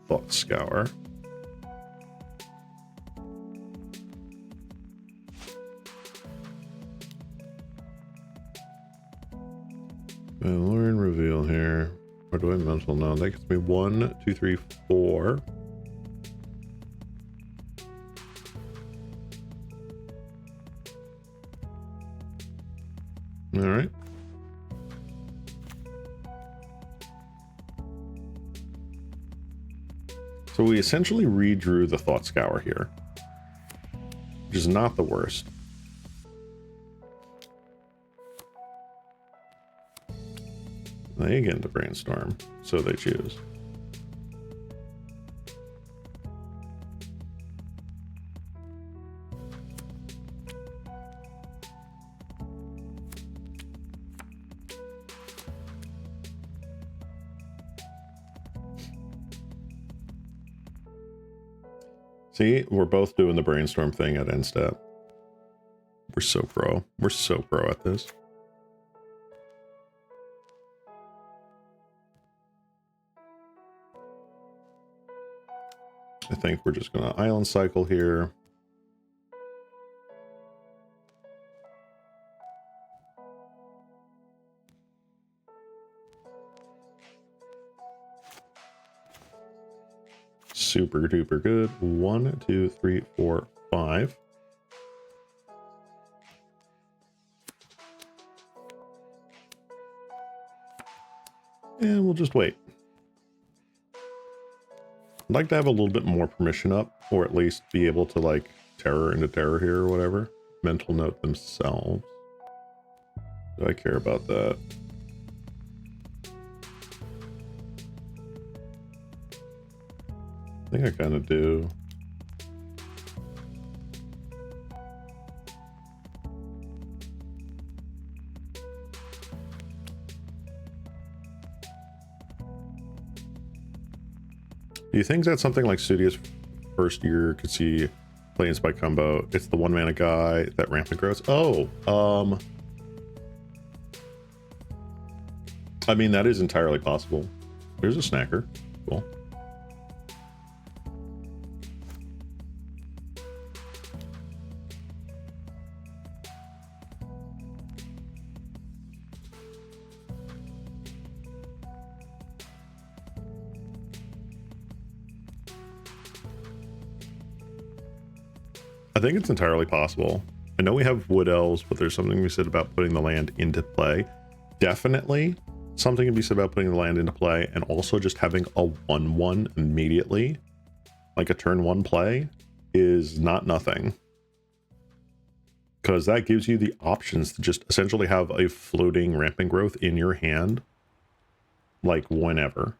Thought Scour. Learn reveal here. Or do I mental now? That gets me 1, 2, 3, 4. All right. So we essentially redrew the Thought Scour here, which is not the worst. They get into Brainstorm, so they choose. See, we're both doing the brainstorm thing at end step. We're so pro. We're so pro at this. I think we're just gonna island cycle here. Super duper good. 1, 2, 3, 4, 5. And we'll just wait. I'd like to have a little bit more permission up, or at least be able to like terror into terror here or whatever. Mental note themselves. Do I care about that? I think I kind of do. Do you think that something like Studious first year could see playing by combo? It's the 1-mana guy that rampant grows. Oh, I mean, that is entirely possible. There's a snacker. Cool. I think it's entirely possible. I know we have wood elves, but there's something we said about putting the land into play. Definitely something can be said about putting the land into play, and also just having a 1/1 immediately, like a turn 1 play, is not nothing. Because that gives you the options to just essentially have a floating rampant growth in your hand, like whenever.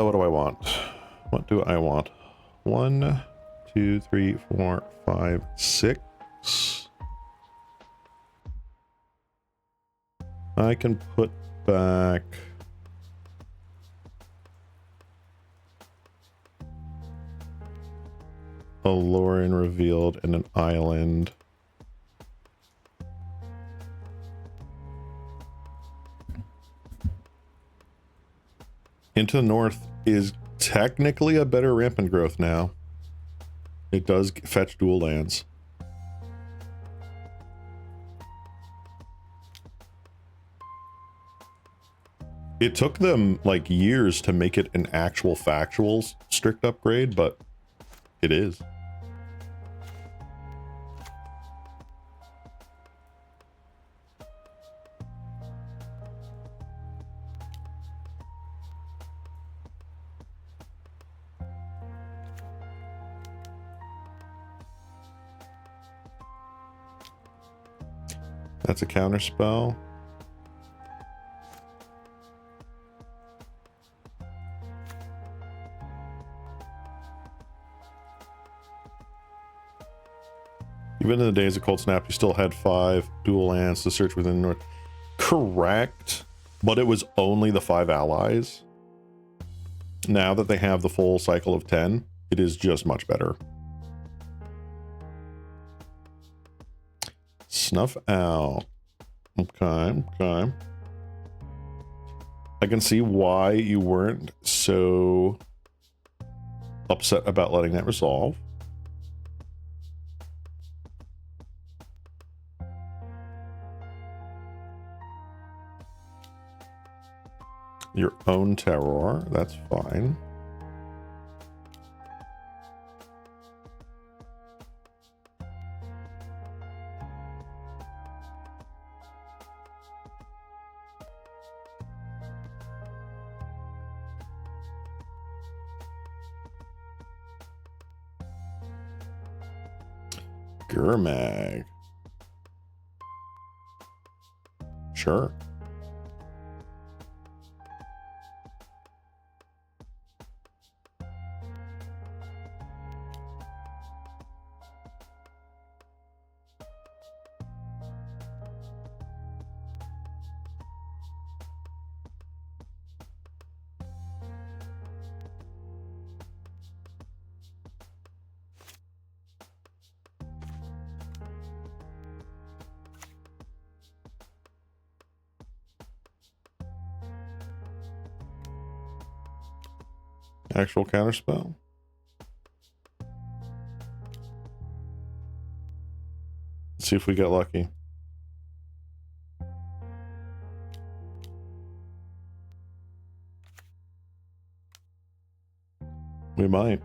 What do I want? What do I want? 1, 2, 3, 4, 5, 6. I can put back a Lauren revealed and an island. Into the North is technically a better rampant growth now. It does fetch dual lands. It took them like years to make it an actual factual strict upgrade, but it is. That's a counter spell. Even in the days of Cold Snap, you still had 5 dual lands to search within the North. Correct, but it was only the 5 allies. Now that they have the full cycle of 10, it is just much better. Snuff out. Okay, okay. I can see why you weren't so upset about letting that resolve. Your own terror, that's fine. Gurmag. Sure. Actual counterspell. Let's see if we get lucky. We might.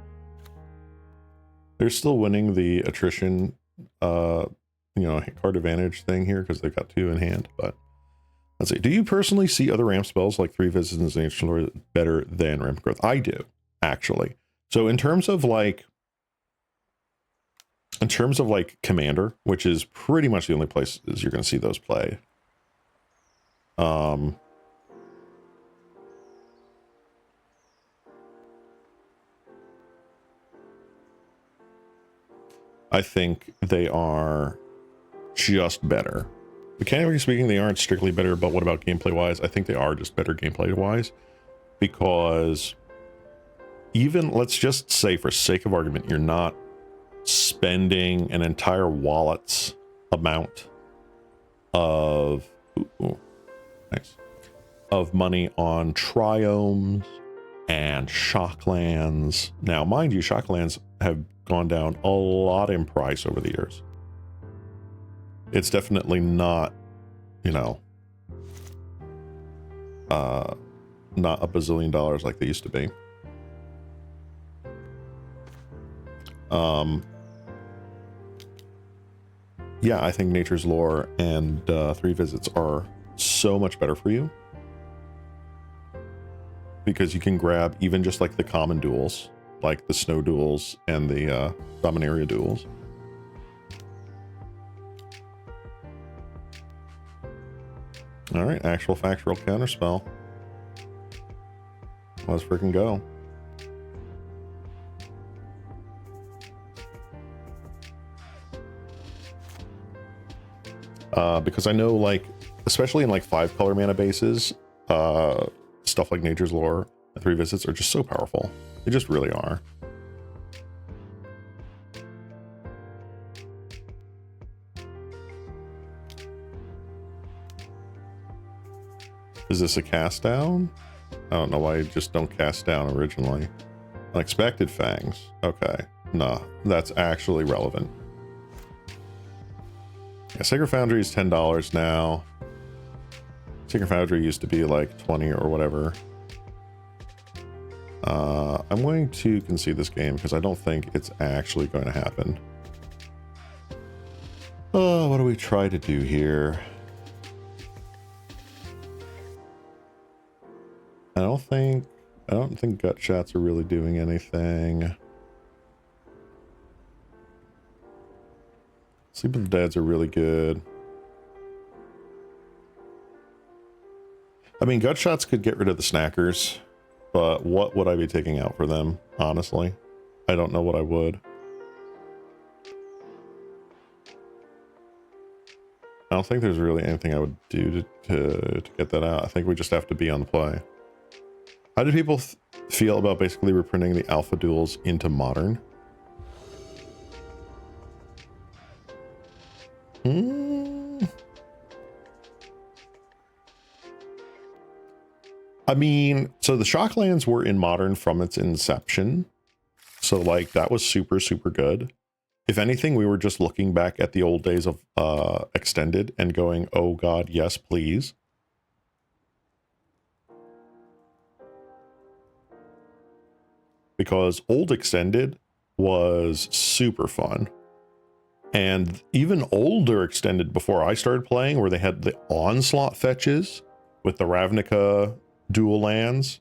They're still winning the attrition, you know, card advantage thing here because they've got 2 in hand. But let's see. Do you personally see other ramp spells like 3 Visits and Ancient Lore better than Ramp Growth? I do, actually. So in terms of like Commander, which is pretty much the only place you're going to see those play. I think they are just better. Mechanically speaking, they aren't strictly better, but what about gameplay wise? I think they are just better gameplay wise, because even, let's just say for sake of argument, you're not spending an entire wallet's amount of nice, of money on triomes and shocklands. Now, mind you, shocklands have gone down a lot in price over the years. It's definitely not, you know, not a bazillion dollars like they used to be. Yeah, I think Nature's Lore and 3 Visits are so much better for you, because you can grab even just like the common duels, like the snow duels and the Dominaria duels. All right, actual factual counterspell. Let's freaking go. Because I know, like, especially in like 5 color mana bases, stuff like Nature's Lore and 3 Visits are just so powerful. They just really are. Is this a cast down? I don't know why you just don't cast down originally. Unexpected Fangs. Okay. Nah, that's actually relevant. Yeah, Sacred Foundry is $10 now. Sacred Foundry used to be like 20 or whatever. I'm going to concede this game because I don't think it's actually going to happen. Oh, what do we try to do here? I don't think gut shots are really doing anything. Sleep of the Deads are really good. I mean, gut shots could get rid of the snackers, but what would I be taking out for them? Honestly, I don't know what I would. I don't think there's really anything I would do to get that out. I think we just have to be on the play. How do people feel about basically reprinting the alpha duels into modern? I mean, so the Shocklands were in modern from its inception. So like that was super, super good. If anything, we were just looking back at the old days of Extended and going, oh God, yes, please. Because old Extended was super fun. And even older Extended before I started playing, where they had the Onslaught fetches with the Ravnica dual lands,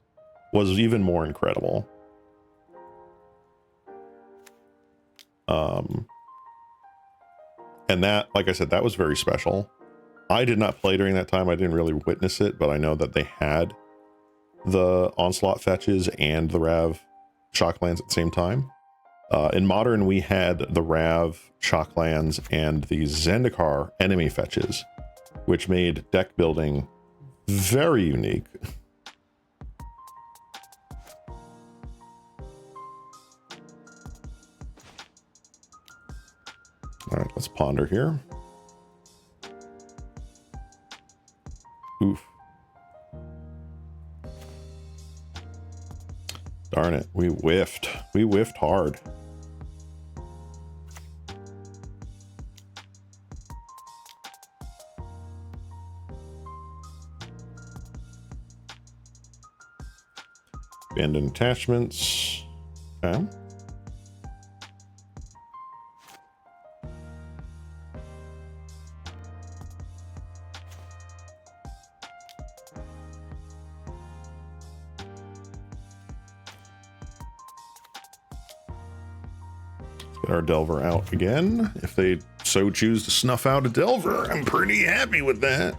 was even more incredible. And that, like I said, that was very special. I did not play during that time. I didn't really witness it, but I know that they had the Onslaught fetches and the Rav Shocklands at the same time. In Modern, we had the Rav Shocklands and the Zendikar enemy fetches, which made deck building very unique. All right, let's ponder here. Oof. Darn it, we whiffed. We whiffed hard. Abandoned attachments. Okay. Get our Delver out again. If they so choose to snuff out a Delver, I'm pretty happy with that.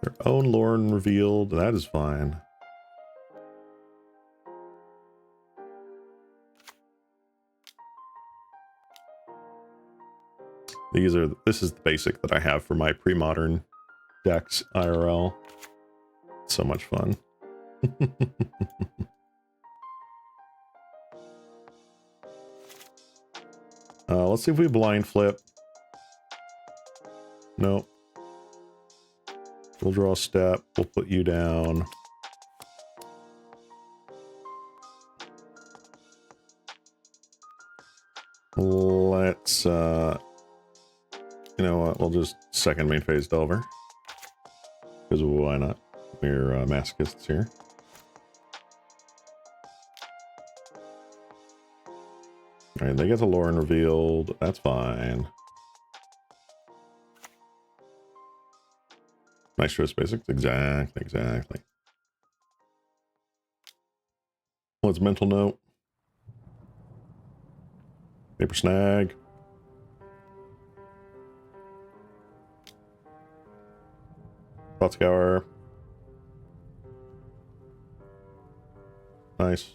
Their own Lorne revealed. That is fine. This is the basic that I have for my pre-modern decks IRL. So much fun. Let's see if we blind flip. Nope. We'll draw a step. We'll put you down. Let's, you know what? We'll just second main phase Delver. Because why not? We're masochists here. Alright, they get the Lorne revealed. That's fine. Nice choice basics. Exactly. Let's mental note. Paper snag. Thought scour. Nice.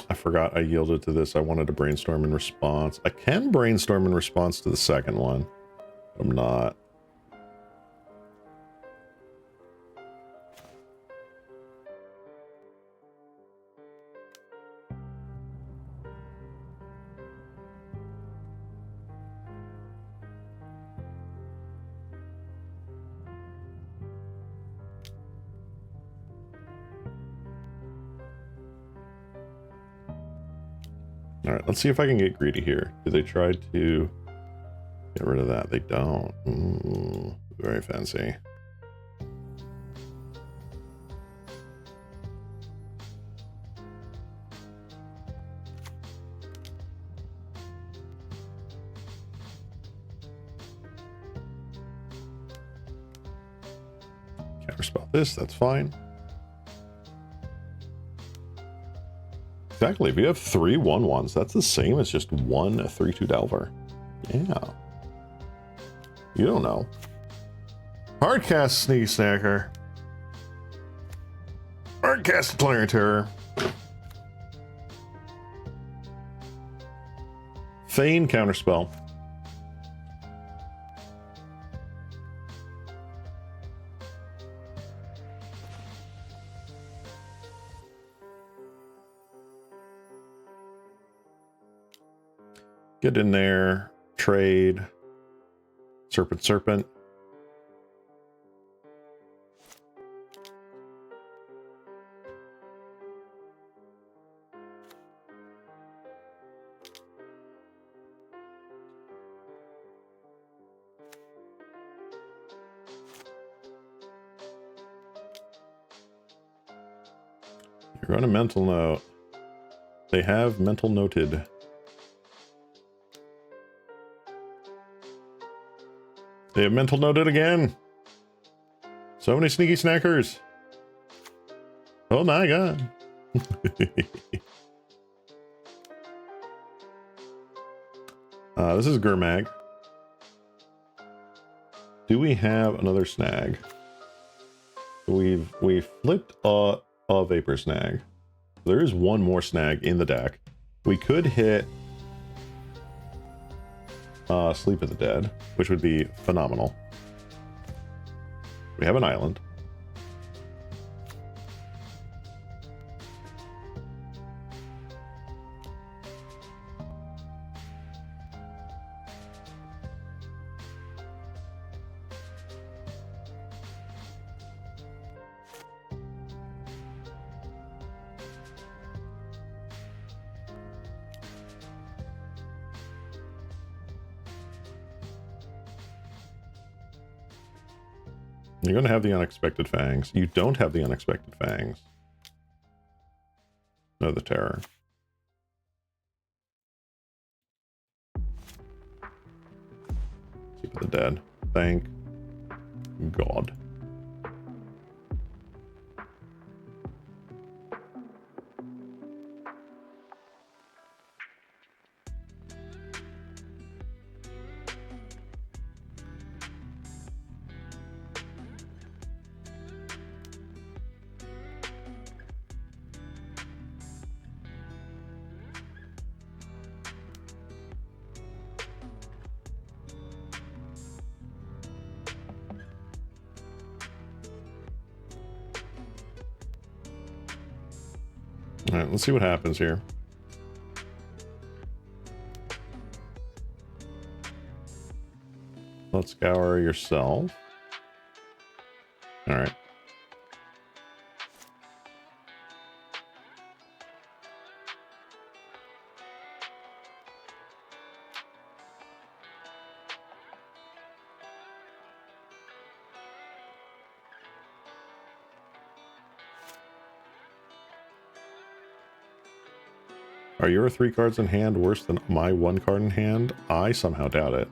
I forgot I yielded to this. I wanted to brainstorm in response. I can brainstorm in response to the second one. But I'm not. All right, let's see if I can get greedy here. Do they try to get rid of that? They don't. Ooh, very fancy. Counterspell this, that's fine. Exactly, if you have 3 1/1s, that's the same as just one 3/2 Delver. Yeah. You don't know. Hardcast Sneaky Snacker. Hardcast Declaring Terror. Feign Counterspell. Get in there, trade, serpent. You're on a mental note. They have mental noted. They have mental noted again. So many sneaky snackers. Oh my god. This is Gurmag. Do we have another snag? We flipped a Vapor snag. There is one more snag in the deck. We could hit Sleep of the Dead, which would be phenomenal. We have an island. You're going to have the unexpected fangs. You don't have the unexpected fangs. No, the terror. Keep the dead. Thank God. All right, let's see what happens here. Let's scour yourself. All right. Are your 3 cards in hand worse than my 1 card in hand? I somehow doubt it.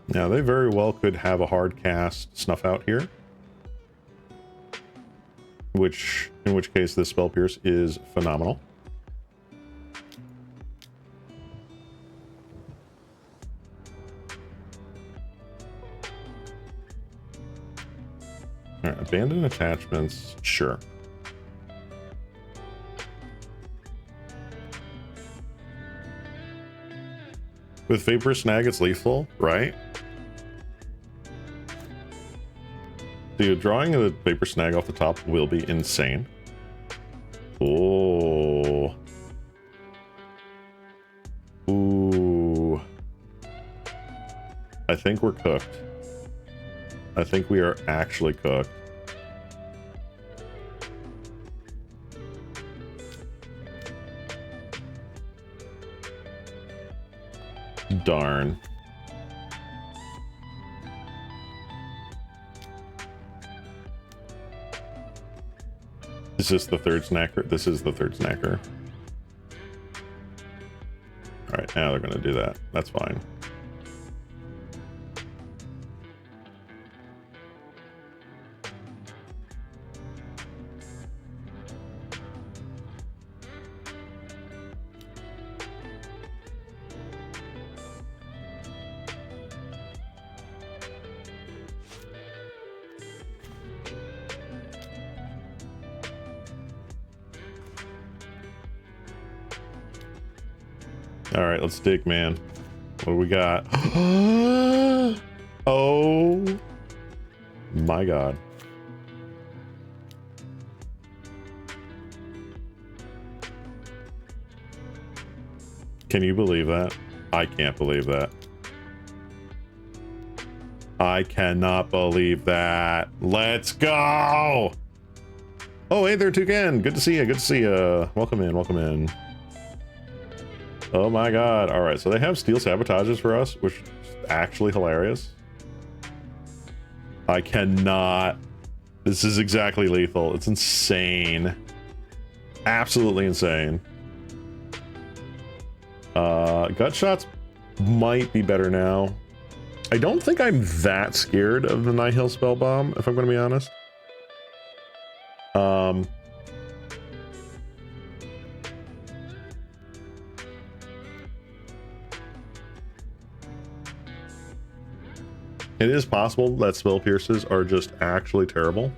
Now, they very well could have a hard cast Snuff Out here. In which case this Spell Pierce is phenomenal. Alright, abandon attachments, sure. With Vapor Snag, it's lethal, right? Dude, drawing the Vapor Snag off the top will be insane. Oh. Ooh. I think we're cooked. I think we are actually cooked. Darn. Is this the 3rd snacker? This is the 3rd snacker. Alright, now they're gonna do that. That's fine. All right, let's dig, man. What do we got? Oh my God. Can you believe that? I can't believe that. I cannot believe that. Let's go. Oh, hey there, Toucan. Good to see you. Good to see you. Welcome in. Welcome in. Oh my God. All right. So they have Steel Sabotages for us, which is actually hilarious. I cannot. This is exactly lethal. It's insane. Absolutely insane. Gut shots might be better now. I don't think I'm that scared of the Nihil Spell Bomb, if I'm going to be honest. It is possible that Spell Pierces are just actually terrible.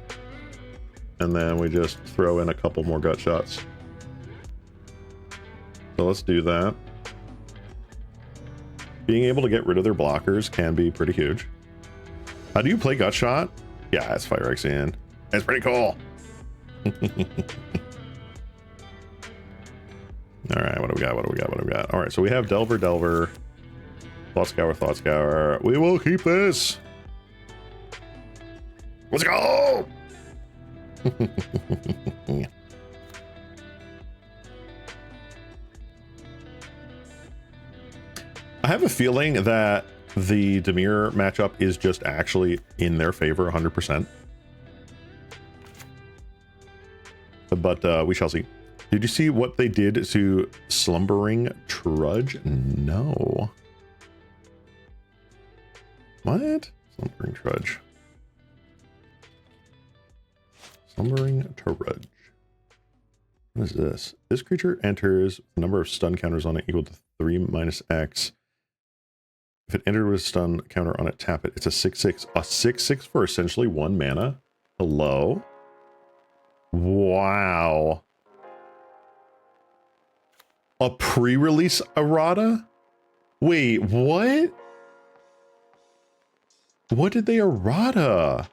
And then we just throw in a couple more gut shots. So let's do that. Being able to get rid of their blockers can be pretty huge. How do you play gut shot? Yeah, it's Phyrexian. That's pretty cool. All right, what do we got? What do we got? What do we got? All right, so we have Delver. Thought Scour. We will keep this. Let's go. I have a feeling that the Dimir matchup is just actually in their favor 100%. But we shall see. Did you see what they did to Slumbering Trudge? No. What? Slumbering Trudge. Slumbering Trudge. What is this? This creature enters the number of stun counters on it equal to 3 minus X. If it entered with a stun counter on it, tap it. It's a 6/6. A 6/6 for essentially 1 mana? Hello? Wow. A pre-release errata? Wait, what? What did they errata?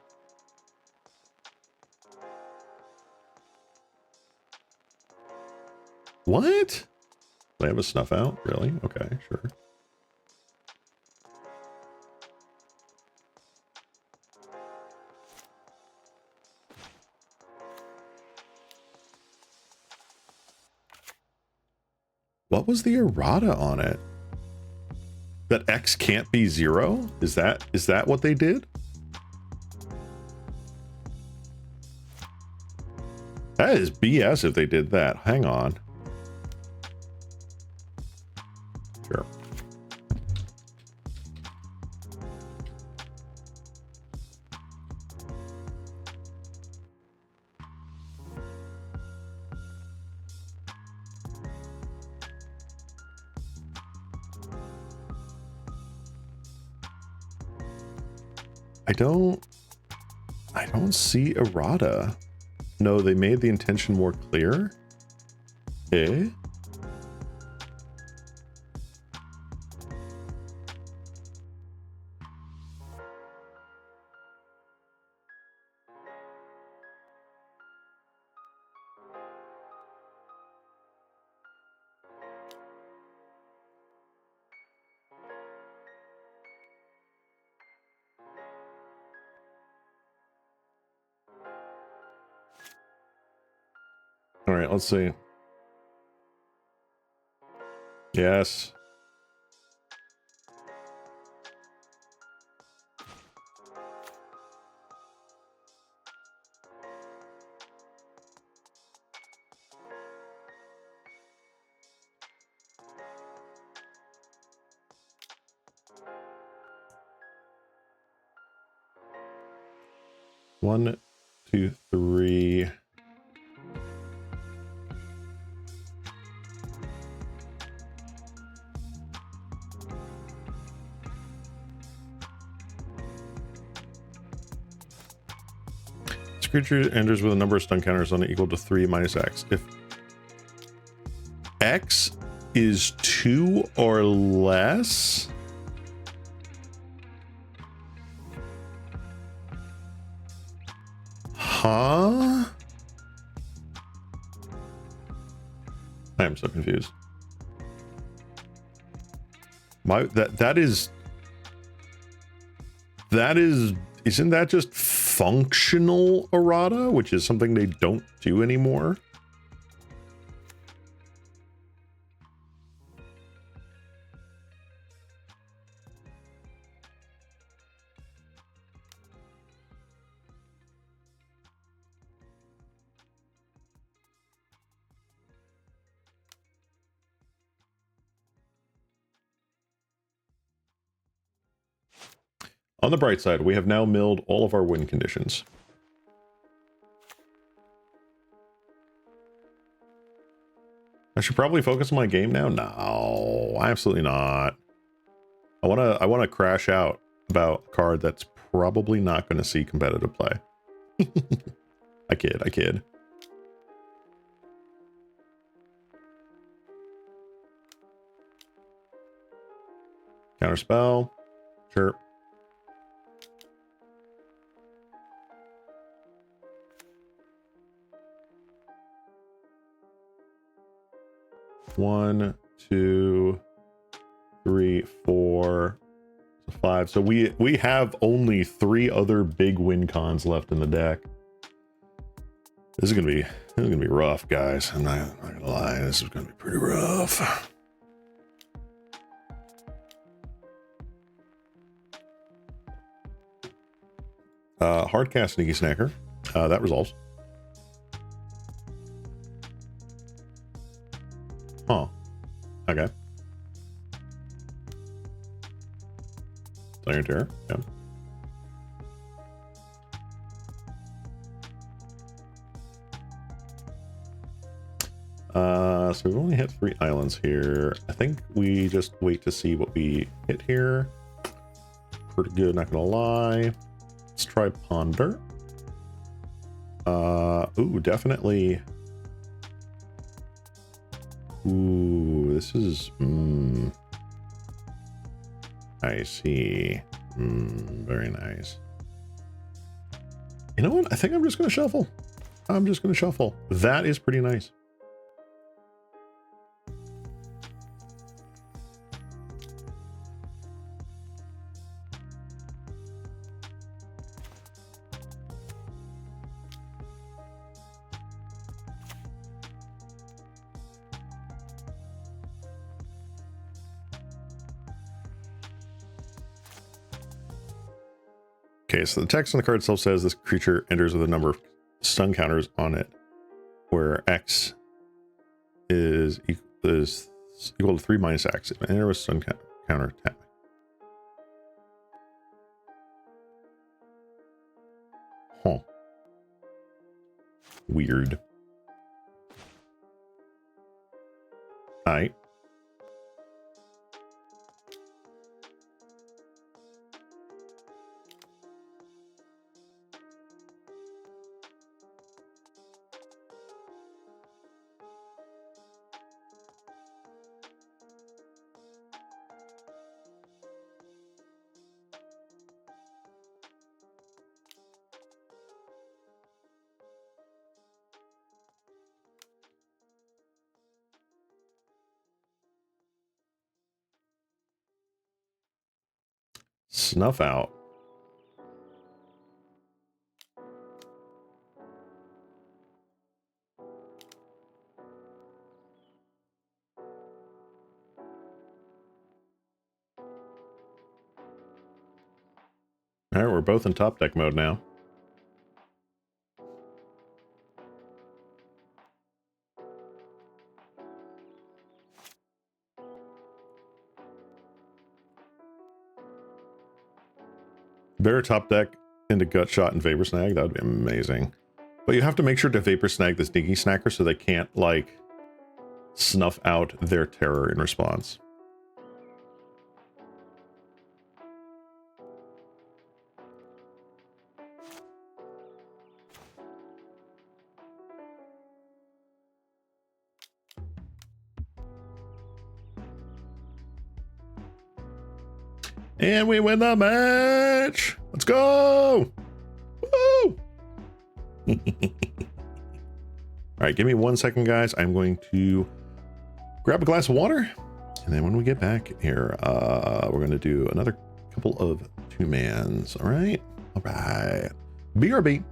What? Do I have a snuff out? Really? Okay, sure. What was the errata on it? That X can't be 0? Is that what they did? That is BS if they did that. Hang on. Sure. I don't see errata. No, they made the intention more clear. Eh? All right, let's see. Yes. One, two, three. This creature enters with a number of stun counters on it equal to 3 minus X. If X is 2 or less, huh? I am so confused. Isn't that just functional errata, which is something they don't do anymore? On the bright side, we have now milled all of our win conditions. I should probably focus on my game now? No, absolutely not. I wanna crash out about a card that's probably not gonna see competitive play. I kid. Counterspell. Sure. 1, 2, 3, 4, 5. So we have only 3 other big win cons left in the deck. This is gonna be rough, guys. I'm not gonna lie. This is gonna be pretty rough. Hardcast Sneaky Snacker. That resolves. Huh. Okay. Iron Terror. Yeah. So we've only hit 3 islands here. I think we just wait to see what we hit here. Pretty good, not gonna lie. Let's try Ponder. Ooh, definitely. Ooh, this is, I see. Very nice. You know what? I think I'm just gonna shuffle. I'm just gonna shuffle. That is pretty nice. Okay, so the text on the card itself says this creature enters with a number of stun counters on it, where X is equal to 3 minus X. If enter with stun counter, tap. Huh. Weird. Alright. Snuff out. All right, we're both in top deck mode now. Bear top deck into gut shot and vapor snag. That would be amazing. But you have to make sure to vapor snag the sneaky snacker so they can't like snuff out their terror in response. And we win the match. Let's go. Woo! All right, give me 1 second, guys. I'm going to grab a glass of water. And then when we get back here, we're going to do another couple of 2-mans. All right. All right. BRB.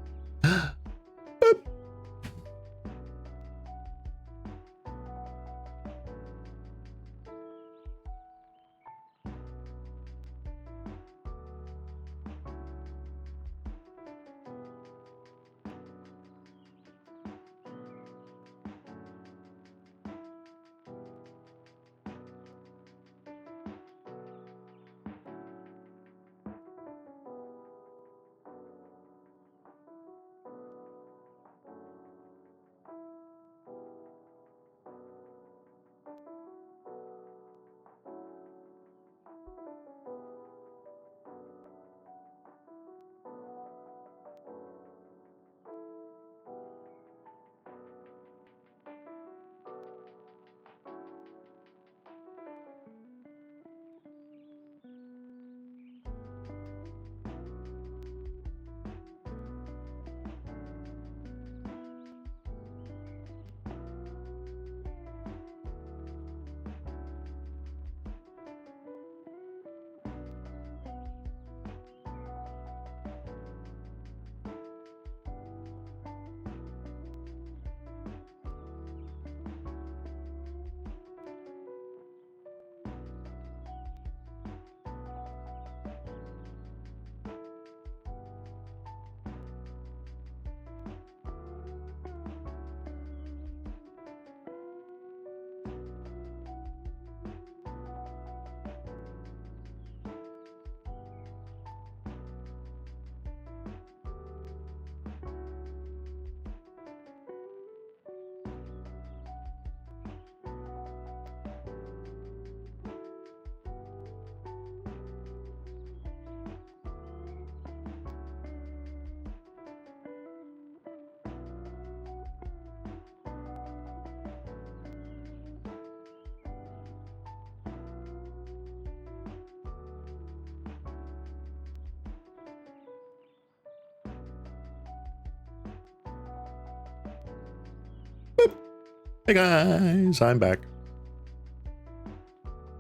Hey guys, I'm back.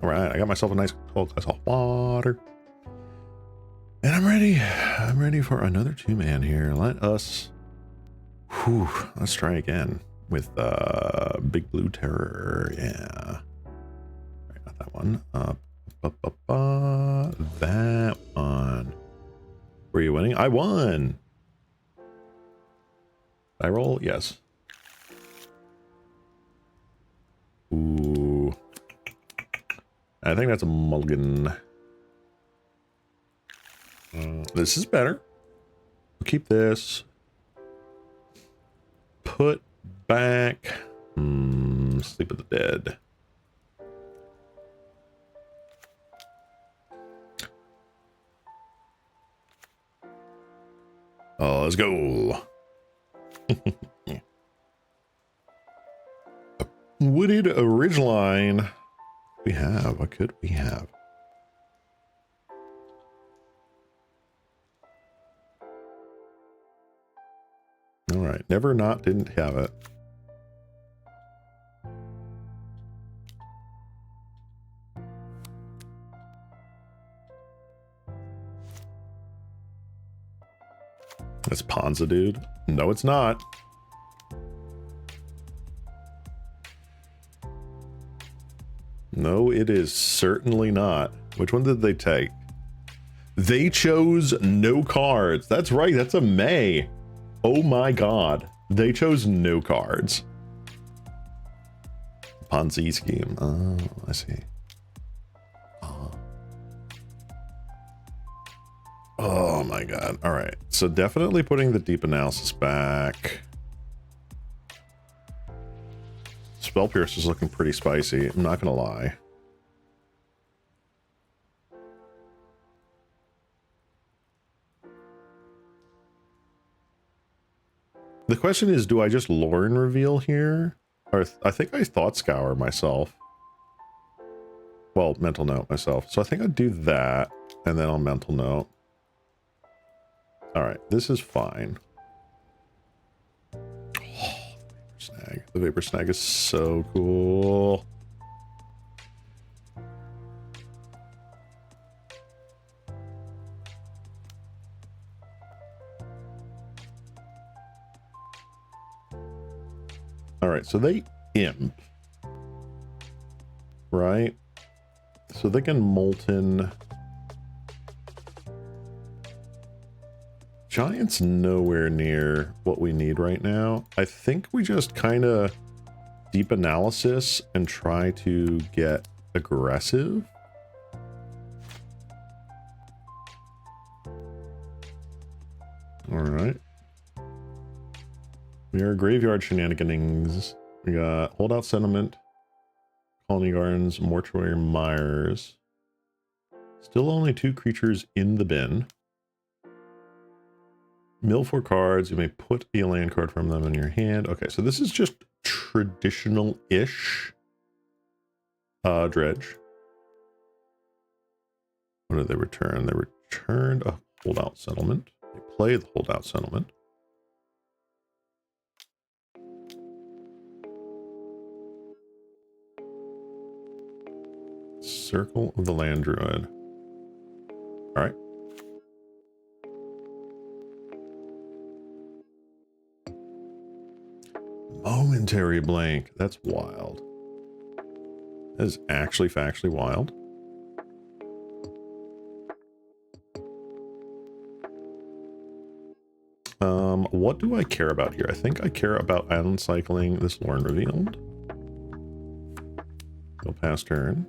All right, I got myself a nice cold glass of water. And I'm ready. I'm ready for another two-man here. Let's try again with Big Blue Terror. Yeah. Right, not that one. That one. Were you winning? I won. Did I roll? Yes. Ooh. I think that's a mulligan. This is better. We'll keep this. Put back. Sleep of the Dead. Oh, let's go. Wooded Ridgeline. We have. What could we have? All right. Never Not didn't have it. That's Ponza, dude. No, it's not. No, it is certainly not. Which one did they take? They chose no cards. That's right. That's a May. Oh my God. They chose no cards. Ponzi scheme. Oh, I see. Oh my God. All right. So definitely putting the deep analysis back. Spell Pierce is looking pretty spicy. I'm not going to lie. The question is, do I just lore and reveal here? Or I think I thought scour myself. Well, mental note myself. So I think I'd do that and then I'll mental note. All right, this is fine. Oh, snag. The Vapor Snag is so cool. All right, so they imp, right? So they can Molten. Giant's nowhere near what we need right now. I think we just kind of deep analysis and try to get aggressive. All right. We are Graveyard Shenanigans. We got Holdout Sentiment, Colony Gardens, Mortuary Mires. Still only 2 creatures in the bin. Mill 4 cards. You may put a land card from them in your hand. Okay, so this is just traditional-ish dredge. What did they return? They returned a Holdout Settlement. They play the Holdout Settlement. Circle of the Land Druid. All right. Momentary Blank. That's wild. That is actually factually wild. What do I care about here? I think I care about island cycling this Lorne Revealed. Go past turn.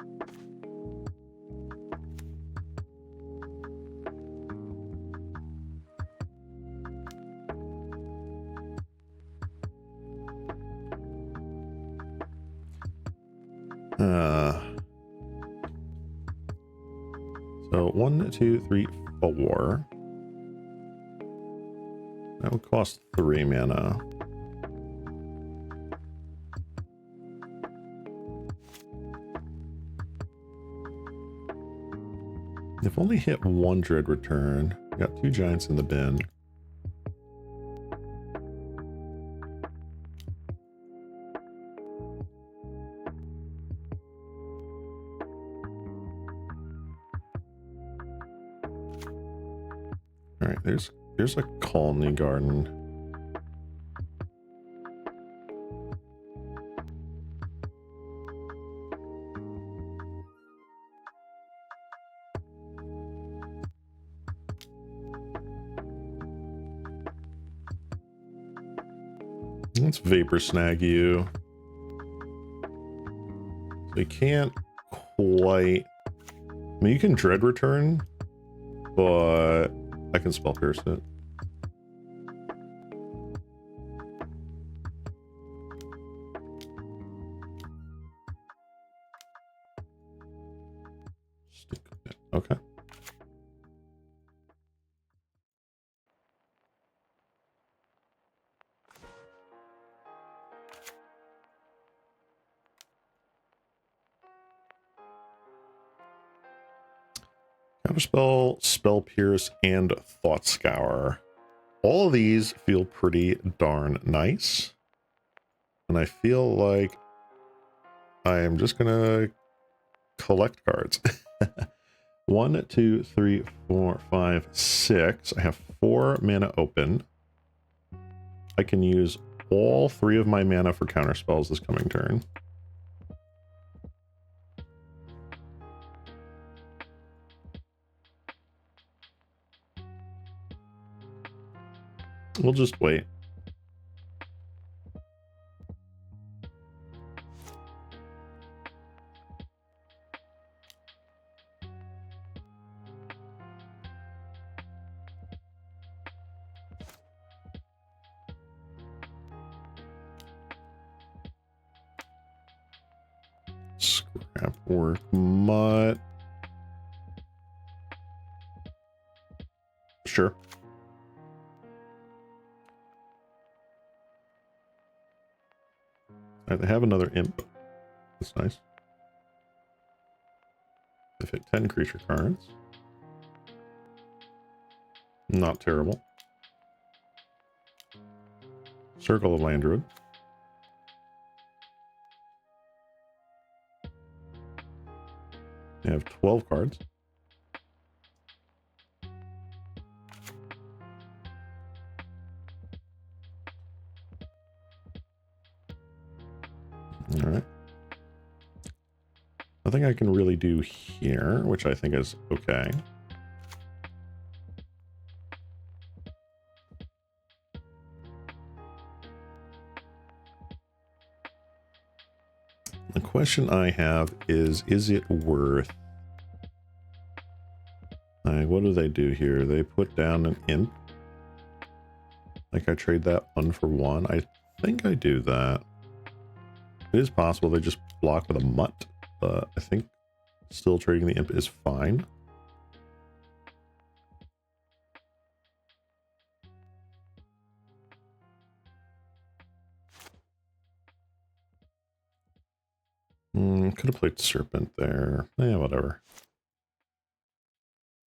So 1, 2, 3, 4. That would cost 3 mana. If only hit 1 Dread return. We got 2 giants in the bin. right, there's a colony garden. Let's vapor snag you. They can't quite. I mean, you can dread return, but I can spell pierce it. Okay. Counterspell, spell pierce, and thought scour. All of these feel pretty darn nice. And I feel like I am just gonna collect cards. 1, 2, 3, 4, 5, 6. I have 4 mana open. I can use all 3 of my mana for counterspells this coming turn. We'll just wait. Scrap work mutt. Sure. All right, they have another imp. That's nice. They've hit 10 creature cards. Not terrible. Circle of Landroid. They have 12 cards. All right. Nothing I can really do here, which I think is okay. The question I have is it worth... Like, what do they do here? They put down an imp. Like, I trade that 1 for 1. I think I do that. It is possible they just block with a mutt, but I think still trading the imp is fine. Could have played Serpent there. Yeah, whatever.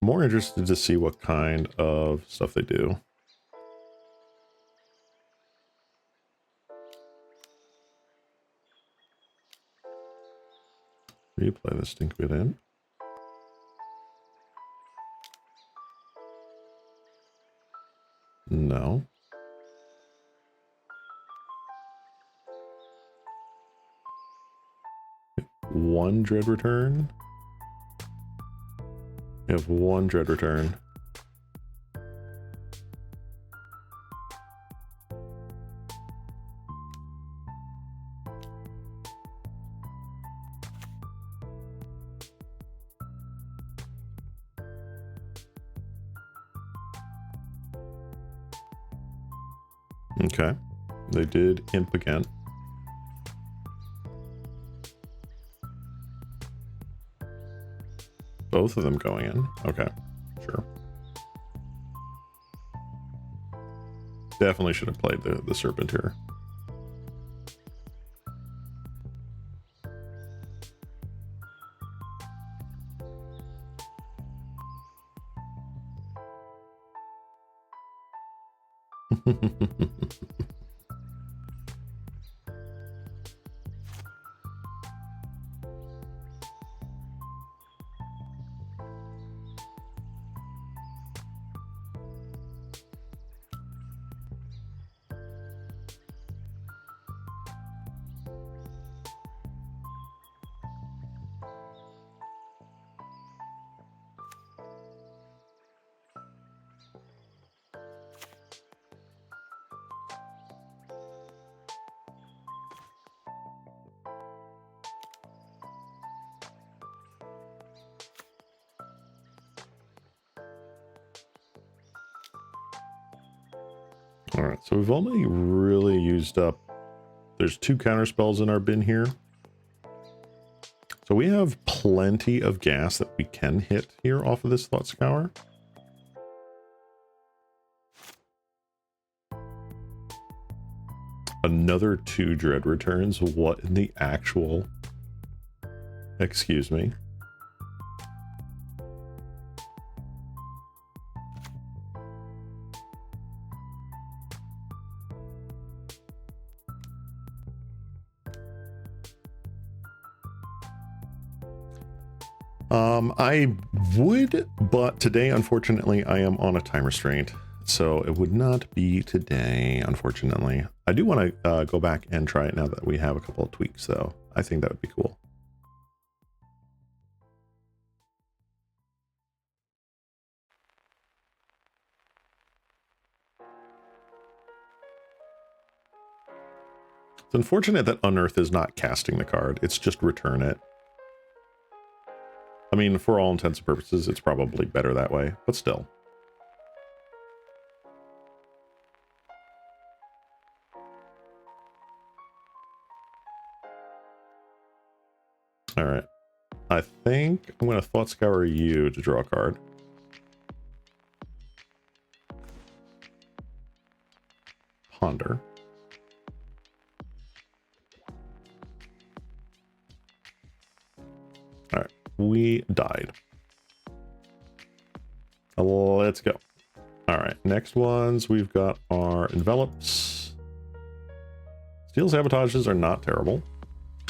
More interested to see what kind of stuff they do. Replay the Stinkweed Imp. No. One dread return. We have 1 dread return. Okay. They did imp again. Both of them going in. Okay, sure. Definitely should have played the Serpent here. All right, so we've only really used up, there's 2 counter spells in our bin here. So we have plenty of gas that we can hit here off of this Thought Scour. Another 2 Dread Returns. What in the actual... Excuse me. I would, but today, unfortunately, I am on a time restraint. So it would not be today, unfortunately. I do want to go back and try it now that we have a couple of tweaks, though. I think that would be cool. It's unfortunate that Unearth is not casting the card. It's just return it. I mean, for all intents and purposes, it's probably better that way, but still. All right. I think I'm going to Thought Scour you to draw a card. Ponder. All right. We died. Let's go. All right. Next ones, we've got our envelops. Steel sabotages are not terrible.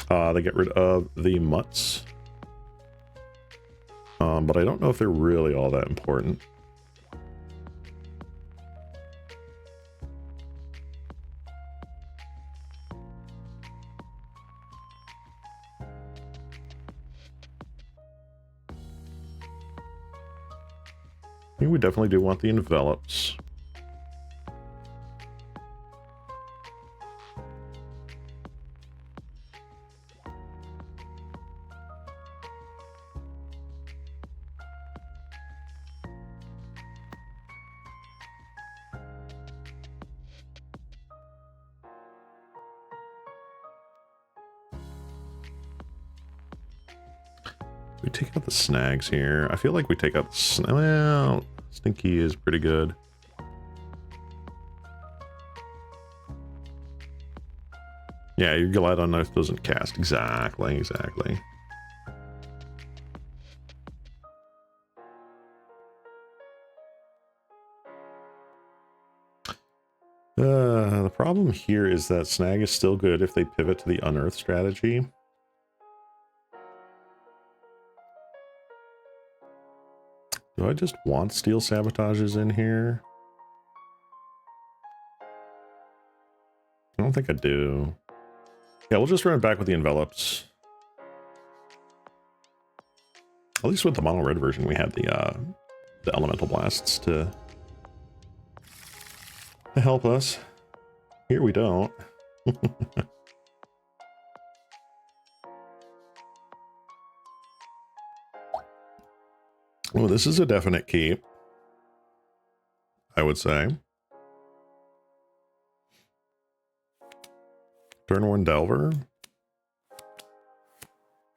They get rid of the mutts. But I don't know if they're really all that important. I think we definitely do want the envelops. We take out the snags here. I feel like we take out the well, Stinky is pretty good. Yeah, your Glide on Knife doesn't cast. Exactly. The problem here is that Snag is still good if they pivot to the Unearth strategy. Do I just want Steel Sabotages in here? I don't think I do. Yeah, we'll just run it back with the envelops. At least with the mono red version, we had the elemental blasts to help us. Here we don't. Well, this is a definite keep, I would say. Turn 1 Delver.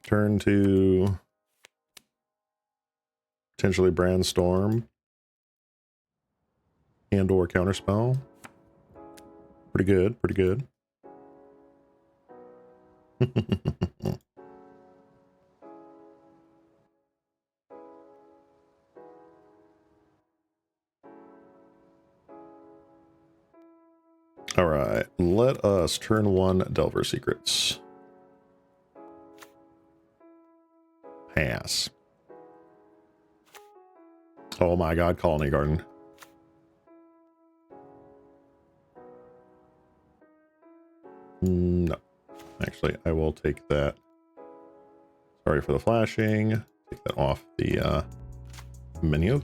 Turn 2 potentially Brandstorm and or Counterspell. Pretty good, pretty good. All right, let us turn 1 Delver Secrets. Pass. Oh my god, Colony Garden. No. Actually, I will take that. Sorry for the flashing. Take that off the menu.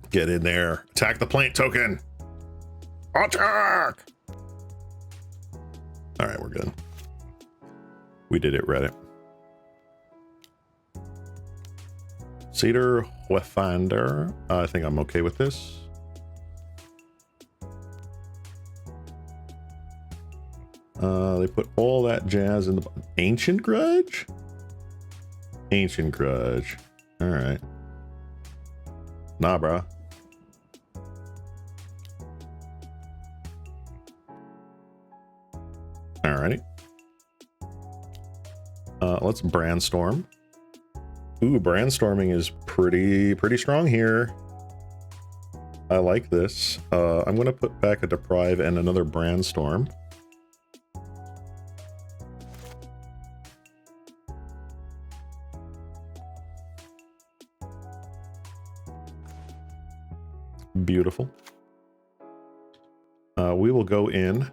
Get in there. Attack the plant token. Attack! All right, we're good. We did it, Reddit. Cedar Weffinder. I think I'm okay with this. They put all that jazz in the Ancient Grudge? Ancient Grudge. All right. Nah, bro. Alrighty. Let's Brandstorm. Ooh, Brandstorming is pretty strong here. I like this. I'm gonna put back a Deprive and another Brandstorm. Beautiful. We will go in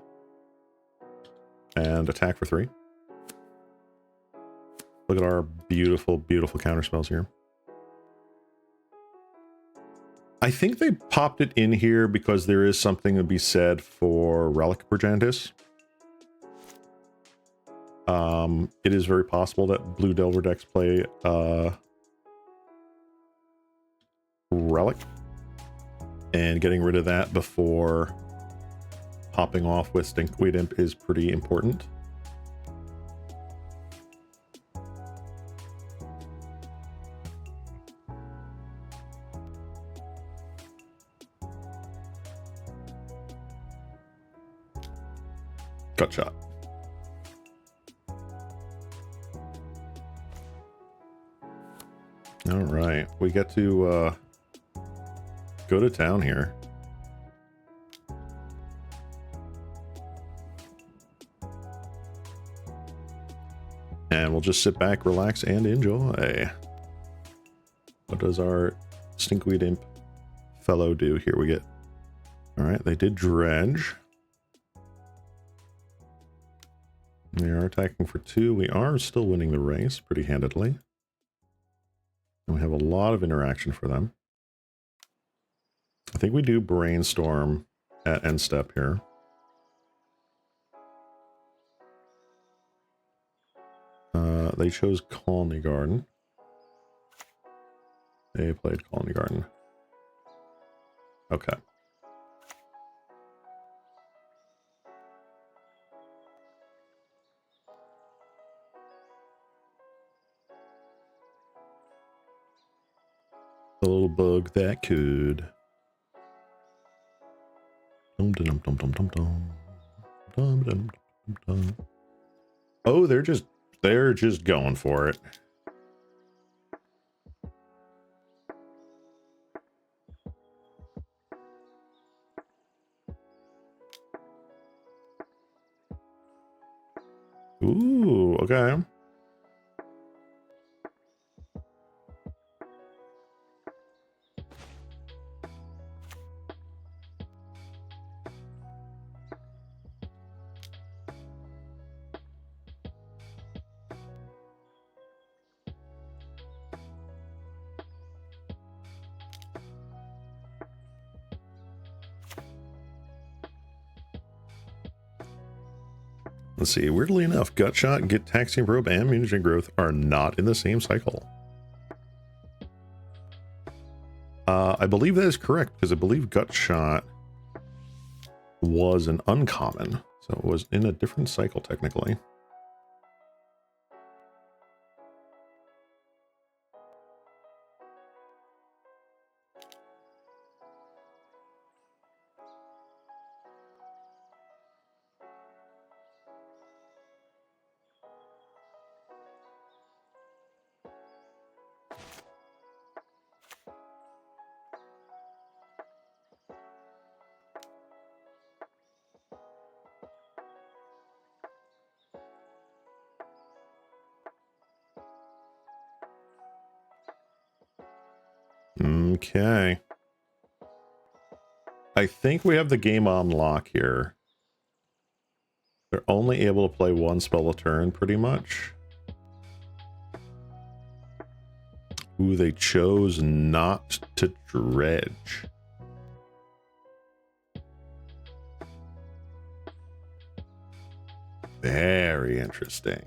and attack for 3. Look at our beautiful counter spells here. I think they popped it in here because there is something to be said for Relic Brigantis. It is very possible that Blue Delver decks play Relic, and getting rid of that before popping off with Stinkweed Imp is pretty important. Gut shot. All right, we get to go to town here. And we'll just sit back, relax, and enjoy. What does our Stinkweed Imp fellow do? Here we get. All right, they did dredge. We are attacking for 2. We are still winning the race pretty handedly. And we have a lot of interaction for them. I think we do Brainstorm at end step here. They chose Colony Garden. They played Colony Garden. Okay. The little bug that could. Oh, they're just going for it. Ooh, okay. Let's see, weirdly enough, Gut Shot, Get Taxiing Probe, and Mutagen Growth are not in the same cycle. I believe that is correct, because I believe Gut Shot was an uncommon, so it was in a different cycle technically. Okay. I think we have the game on lock here. They're only able to play 1 spell a turn, pretty much. Ooh, they chose not to dredge. Very interesting.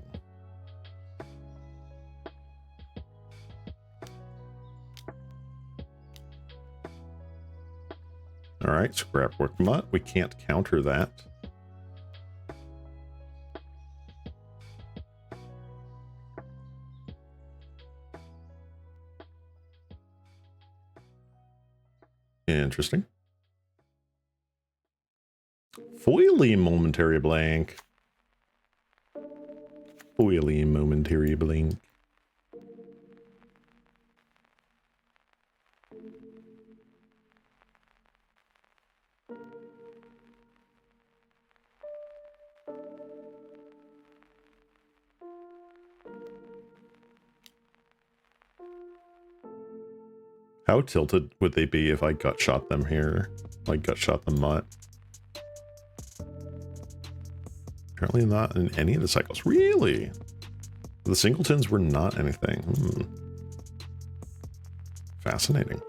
All right, scrapwork mutt. We can't counter that. Interesting. Foily momentary blank. Foily momentary blink. How tilted would they be if I gut shot them here? Like gut shot the mutt. Apparently not in any of the cycles. Really? The singletons were not anything. Fascinating.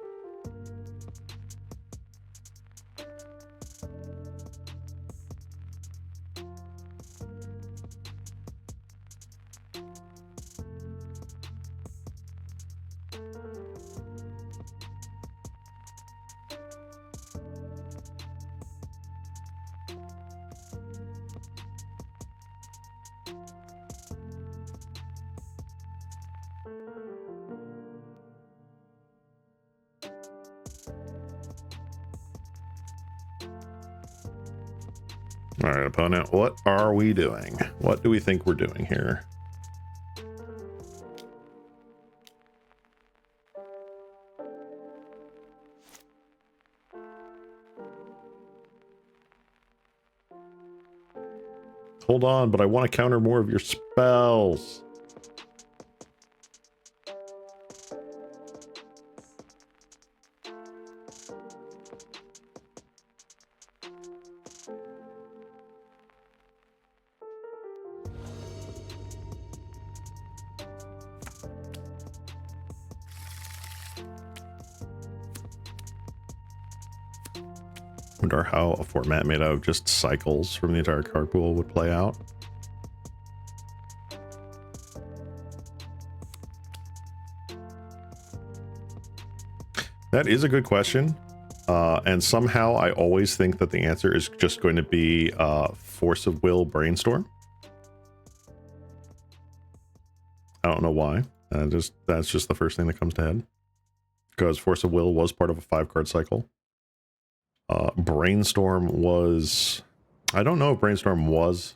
All right, opponent, what are we doing? What do we think we're doing here? Hold on, but I want to counter more of your spells. Wonder how a format made out of just cycles from the entire card pool would play out. That is a good question. And somehow I always think that the answer is just going to be Force of Will Brainstorm. I don't know why. That's just the first thing that comes to head. Because Force of Will was part of a 5-card cycle. Brainstorm was... I don't know if Brainstorm was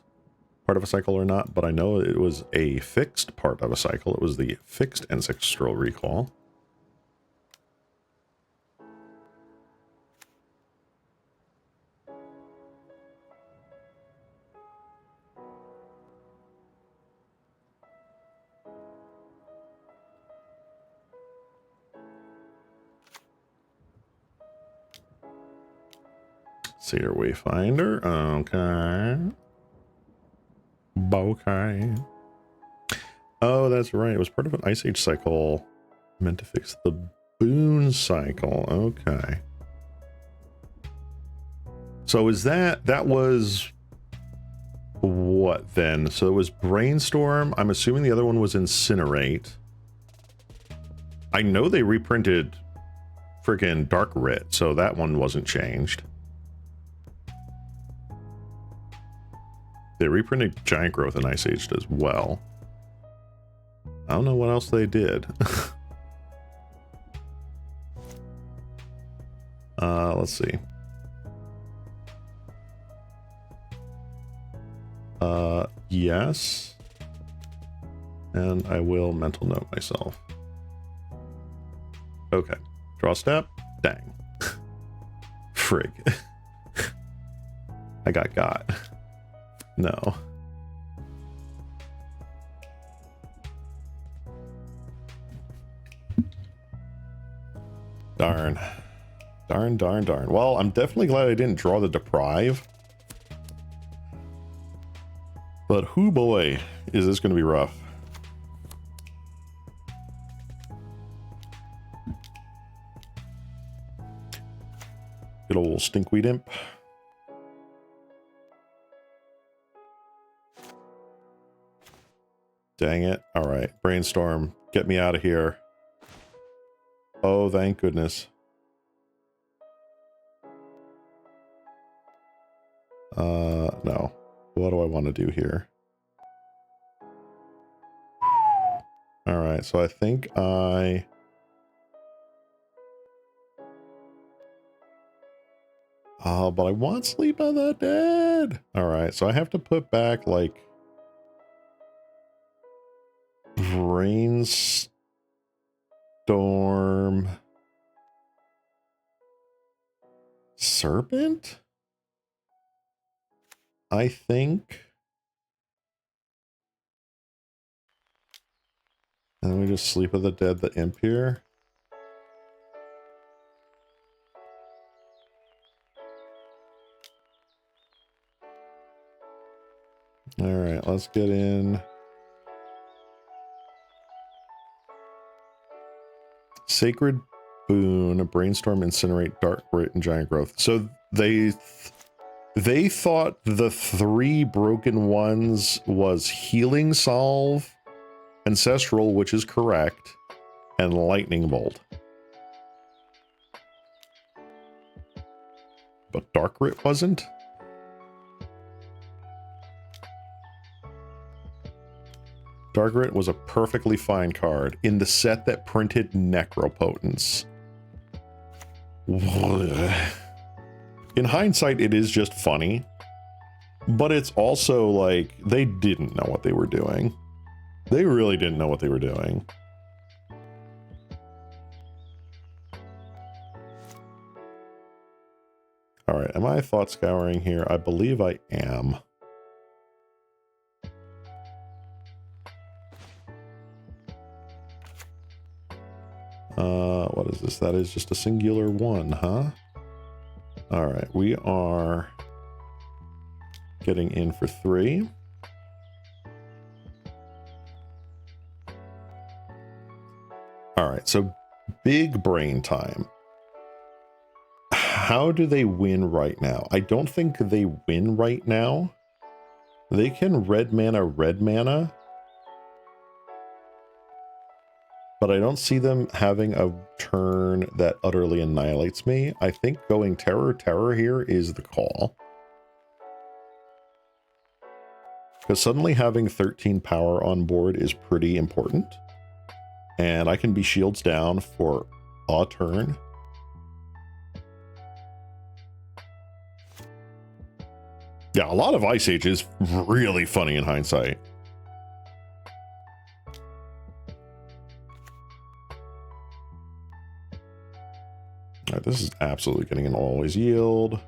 part of a cycle or not, but I know it was a fixed part of a cycle. It was the fixed Ancestral Recall. Cedar Wayfinder, okay. Okay. Oh, that's right. It was part of an Ice Age cycle meant to fix the Boon cycle. Okay. So is that was what then? So it was Brainstorm. I'm assuming the other one was Incinerate. I know they reprinted freaking Dark Writ, so that one wasn't changed. They reprinted Giant Growth and Ice Aged as well. I don't know what else they did. Let's see. Yes. And I will mental note myself. Okay. Draw step. Dang. Frig. I got. No. Darn. Darn. Well, I'm definitely glad I didn't draw the Deprive. But hoo boy, is this going to be rough. Good old Stinkweed Imp. Dang it. All right. Brainstorm. Get me out of here. Oh, thank goodness. No. What do I want to do here? All right, so I think but I want Sleep of the Dead. All right, so I have to put back like Brainstorm. Serpent? I think. And then we just Sleep of the Dead, the imp here. All right, let's get in. Sacred Boon, Brainstorm, Incinerate, Dark Grit, and Giant Growth. So they thought the 3 broken ones was Healing Salve, Ancestral, which is correct, and Lightning Bolt. But Dark Grit wasn't? Dark Grit was a perfectly fine card in the set that printed Necropotence. In hindsight, it is just funny, but it's also like they didn't know what they were doing. They really didn't know what they were doing. All right, am I thought scouring here? I believe I am. What is this? That is just a singular 1, huh? All right, we are getting in for 3. All right, so big brain time. How do they win right now? I don't think they win right now. They can red mana, but I don't see them having a turn that utterly annihilates me. I think going terror here is the call. Because suddenly having 13 power on board is pretty important. And I can be shields down for a turn. Yeah, a lot of Ice Age is really funny in hindsight. All right, this is absolutely getting an always yield.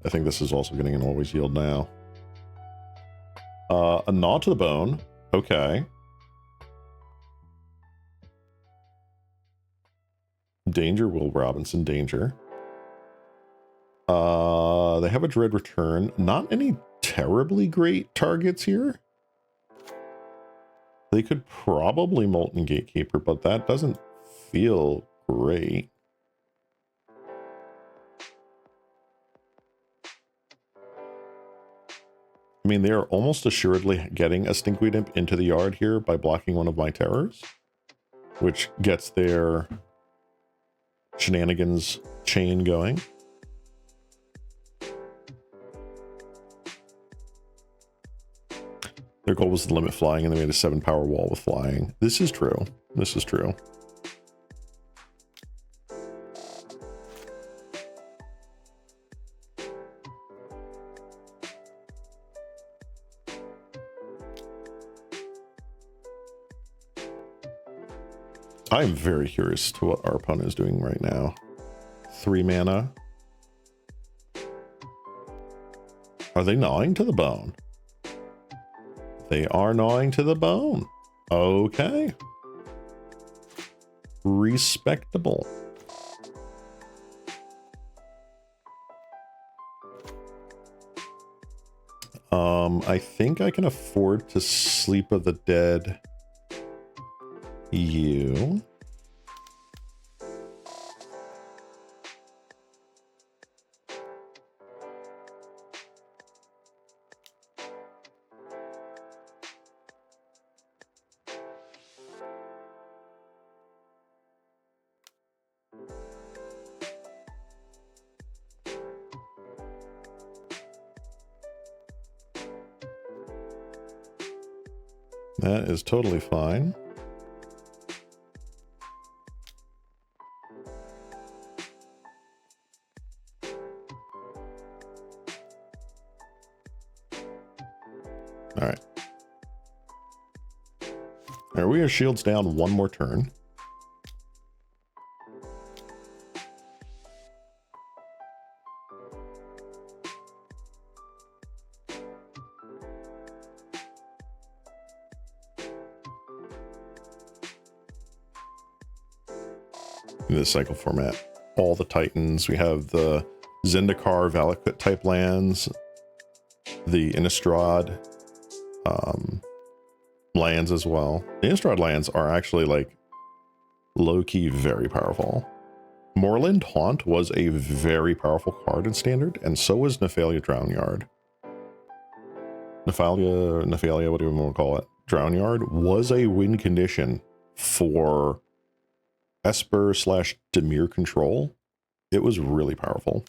I think this is also getting an always yield now. A Gnaw to the Bone. Okay. Danger, Will Robinson, danger. They have a Dread Return. Not any terribly great targets here. They could probably Molten Gatekeeper, but that doesn't feel great. I mean, they are almost assuredly getting a Stinkweed Imp into the yard here by blocking one of my terrors, which gets their shenanigans chain going. Their goal was to limit flying, and they made a 7 power wall with flying. This is true. This is true. I'm very curious to what our opponent is doing right now. 3 mana. Are they gnawing to the bone? They are gnawing to the bone. Okay. Respectable. I think I can afford to Sleep of the Dead you. That is totally fine. All right. All right, we are shields down one more turn. In this cycle format, all the Titans, we have the Zendikar Valakut type lands, the Innistrad lands as well. The Innistrad lands are actually like low-key very powerful. Moorland Haunt was a very powerful card in Standard, and so was Nephalia Drownyard. Nephalia, what do you want to call it? Drownyard was a win condition for Esper / Dimir control. It was really powerful.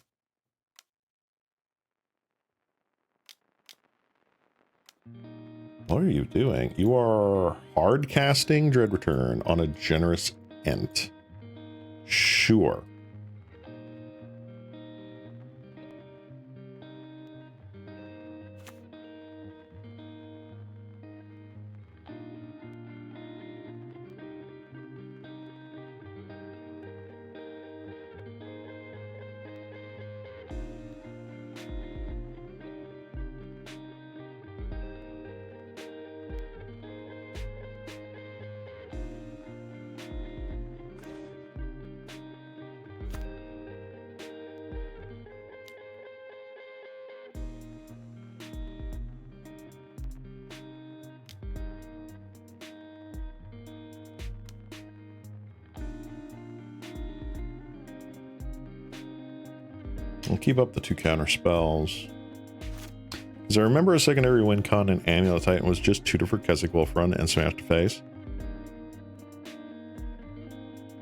What are you doing? You are hard casting Dread Return on a generous Ent. Sure. We'll keep up the 2 counter spells. As I remember, a secondary win con in Amulet Titan was just tutor for Keswick Wolf Run and Smash to Face.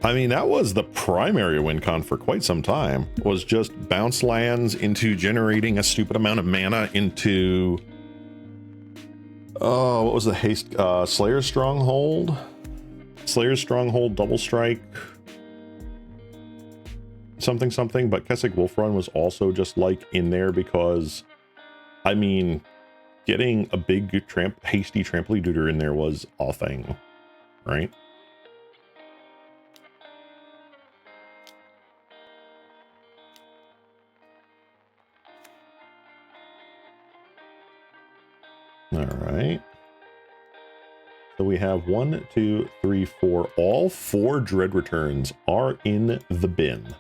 I mean, that was the primary win con for quite some time, was just bounce lands into generating a stupid amount of mana into... Oh, what was the haste? Slayer's Stronghold? Slayer's Stronghold, Double Strike... something, but Keswick Wolf Run was also just like in there because, I mean, getting a big hasty trampoline tutor in there was a thing, right? All right. So we have 1, 2, 3, 4. All 4 Dread Returns are in the bin.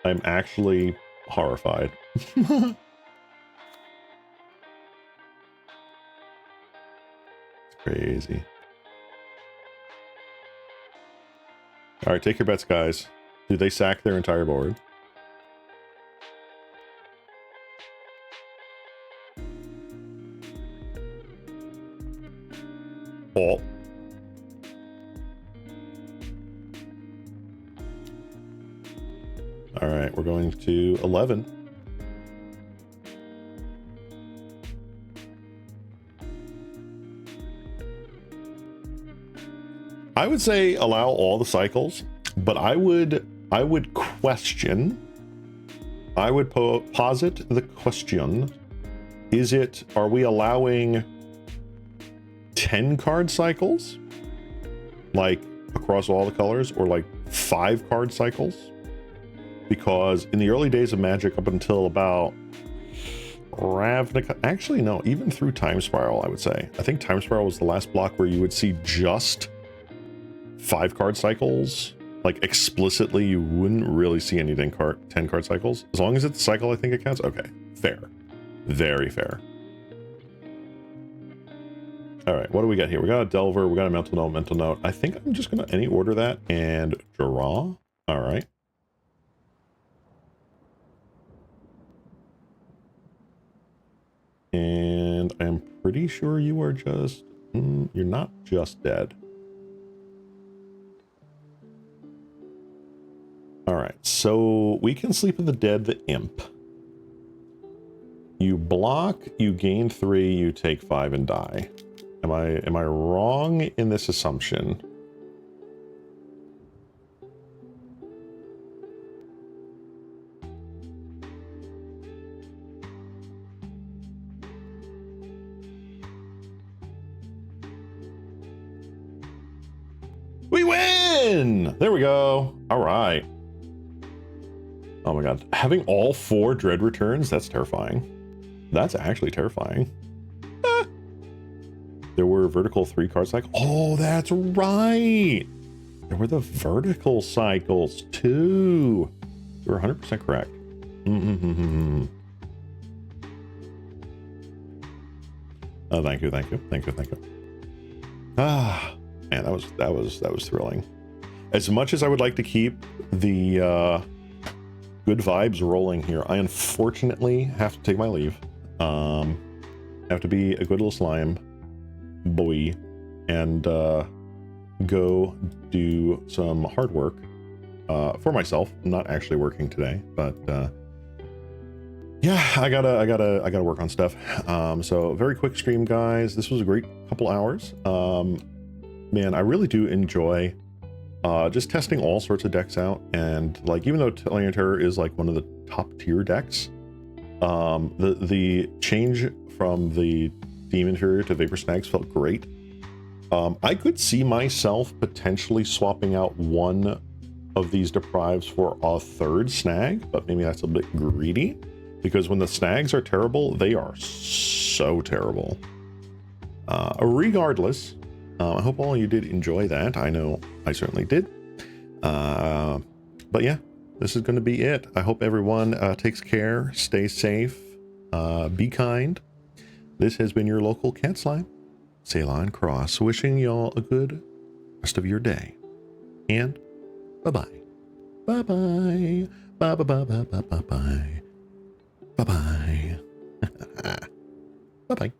I'm actually horrified. It's crazy. All right, take your bets, guys. Do they sack their entire board? Oh. All right, we're going to 11. I would say allow all the cycles, but I would question. I would posit the question: are we allowing 10 card cycles, like across all the colors, or like 5 card cycles? Because in the early days of Magic, up until about Ravnica, actually no, even through Time Spiral, I would say. I think Time Spiral was the last block where you would see just 5 card cycles. Like explicitly, you wouldn't really see anything 10 card cycles. As long as it's a cycle, I think it counts. Okay, fair. Very fair. All right, what do we got here? We got a Delver, we got a mental note. I think I'm just gonna any order that and draw. All right. And I'm pretty sure you are just, you're not just dead. All right, so we can sleep in the dead, the imp. You block, you gain 3, you take 5 and die. Am I wrong in this assumption? We win! There we go. All right. Oh my god. Having all 4 dread returns, that's terrifying. That's actually terrifying. Ah. There were vertical 3 card cycles. Oh, that's right. There were the vertical cycles too. You're 100% correct. Oh, thank you. Ah, man, that was thrilling. As much as I would like to keep the good vibes rolling here, I unfortunately have to take my leave. Have to be a good little slime boy and go do some hard work for myself. I'm not actually working today, but yeah, I gotta work on stuff. So very quick stream, guys. This was a great couple hours. Man, I really do enjoy just testing all sorts of decks out, and like, even though Ceylon Terror is like one of the top tier decks, the change from the Demon Interior to Vapor Snags felt great. I could see myself potentially swapping out one of these Deprives for a 3rd snag, but maybe that's a bit greedy, because when the snags are terrible, they are so terrible. Regardless, I hope all of you did enjoy that. I know I certainly did. But yeah, this is going to be it. I hope everyone takes care, stay safe, be kind. This has been your local cat slime, Ceylon Cross, wishing y'all a good rest of your day. And bye-bye. Bye-bye. Bye-bye. Bye-bye. Bye-bye. Bye-bye. Bye-bye.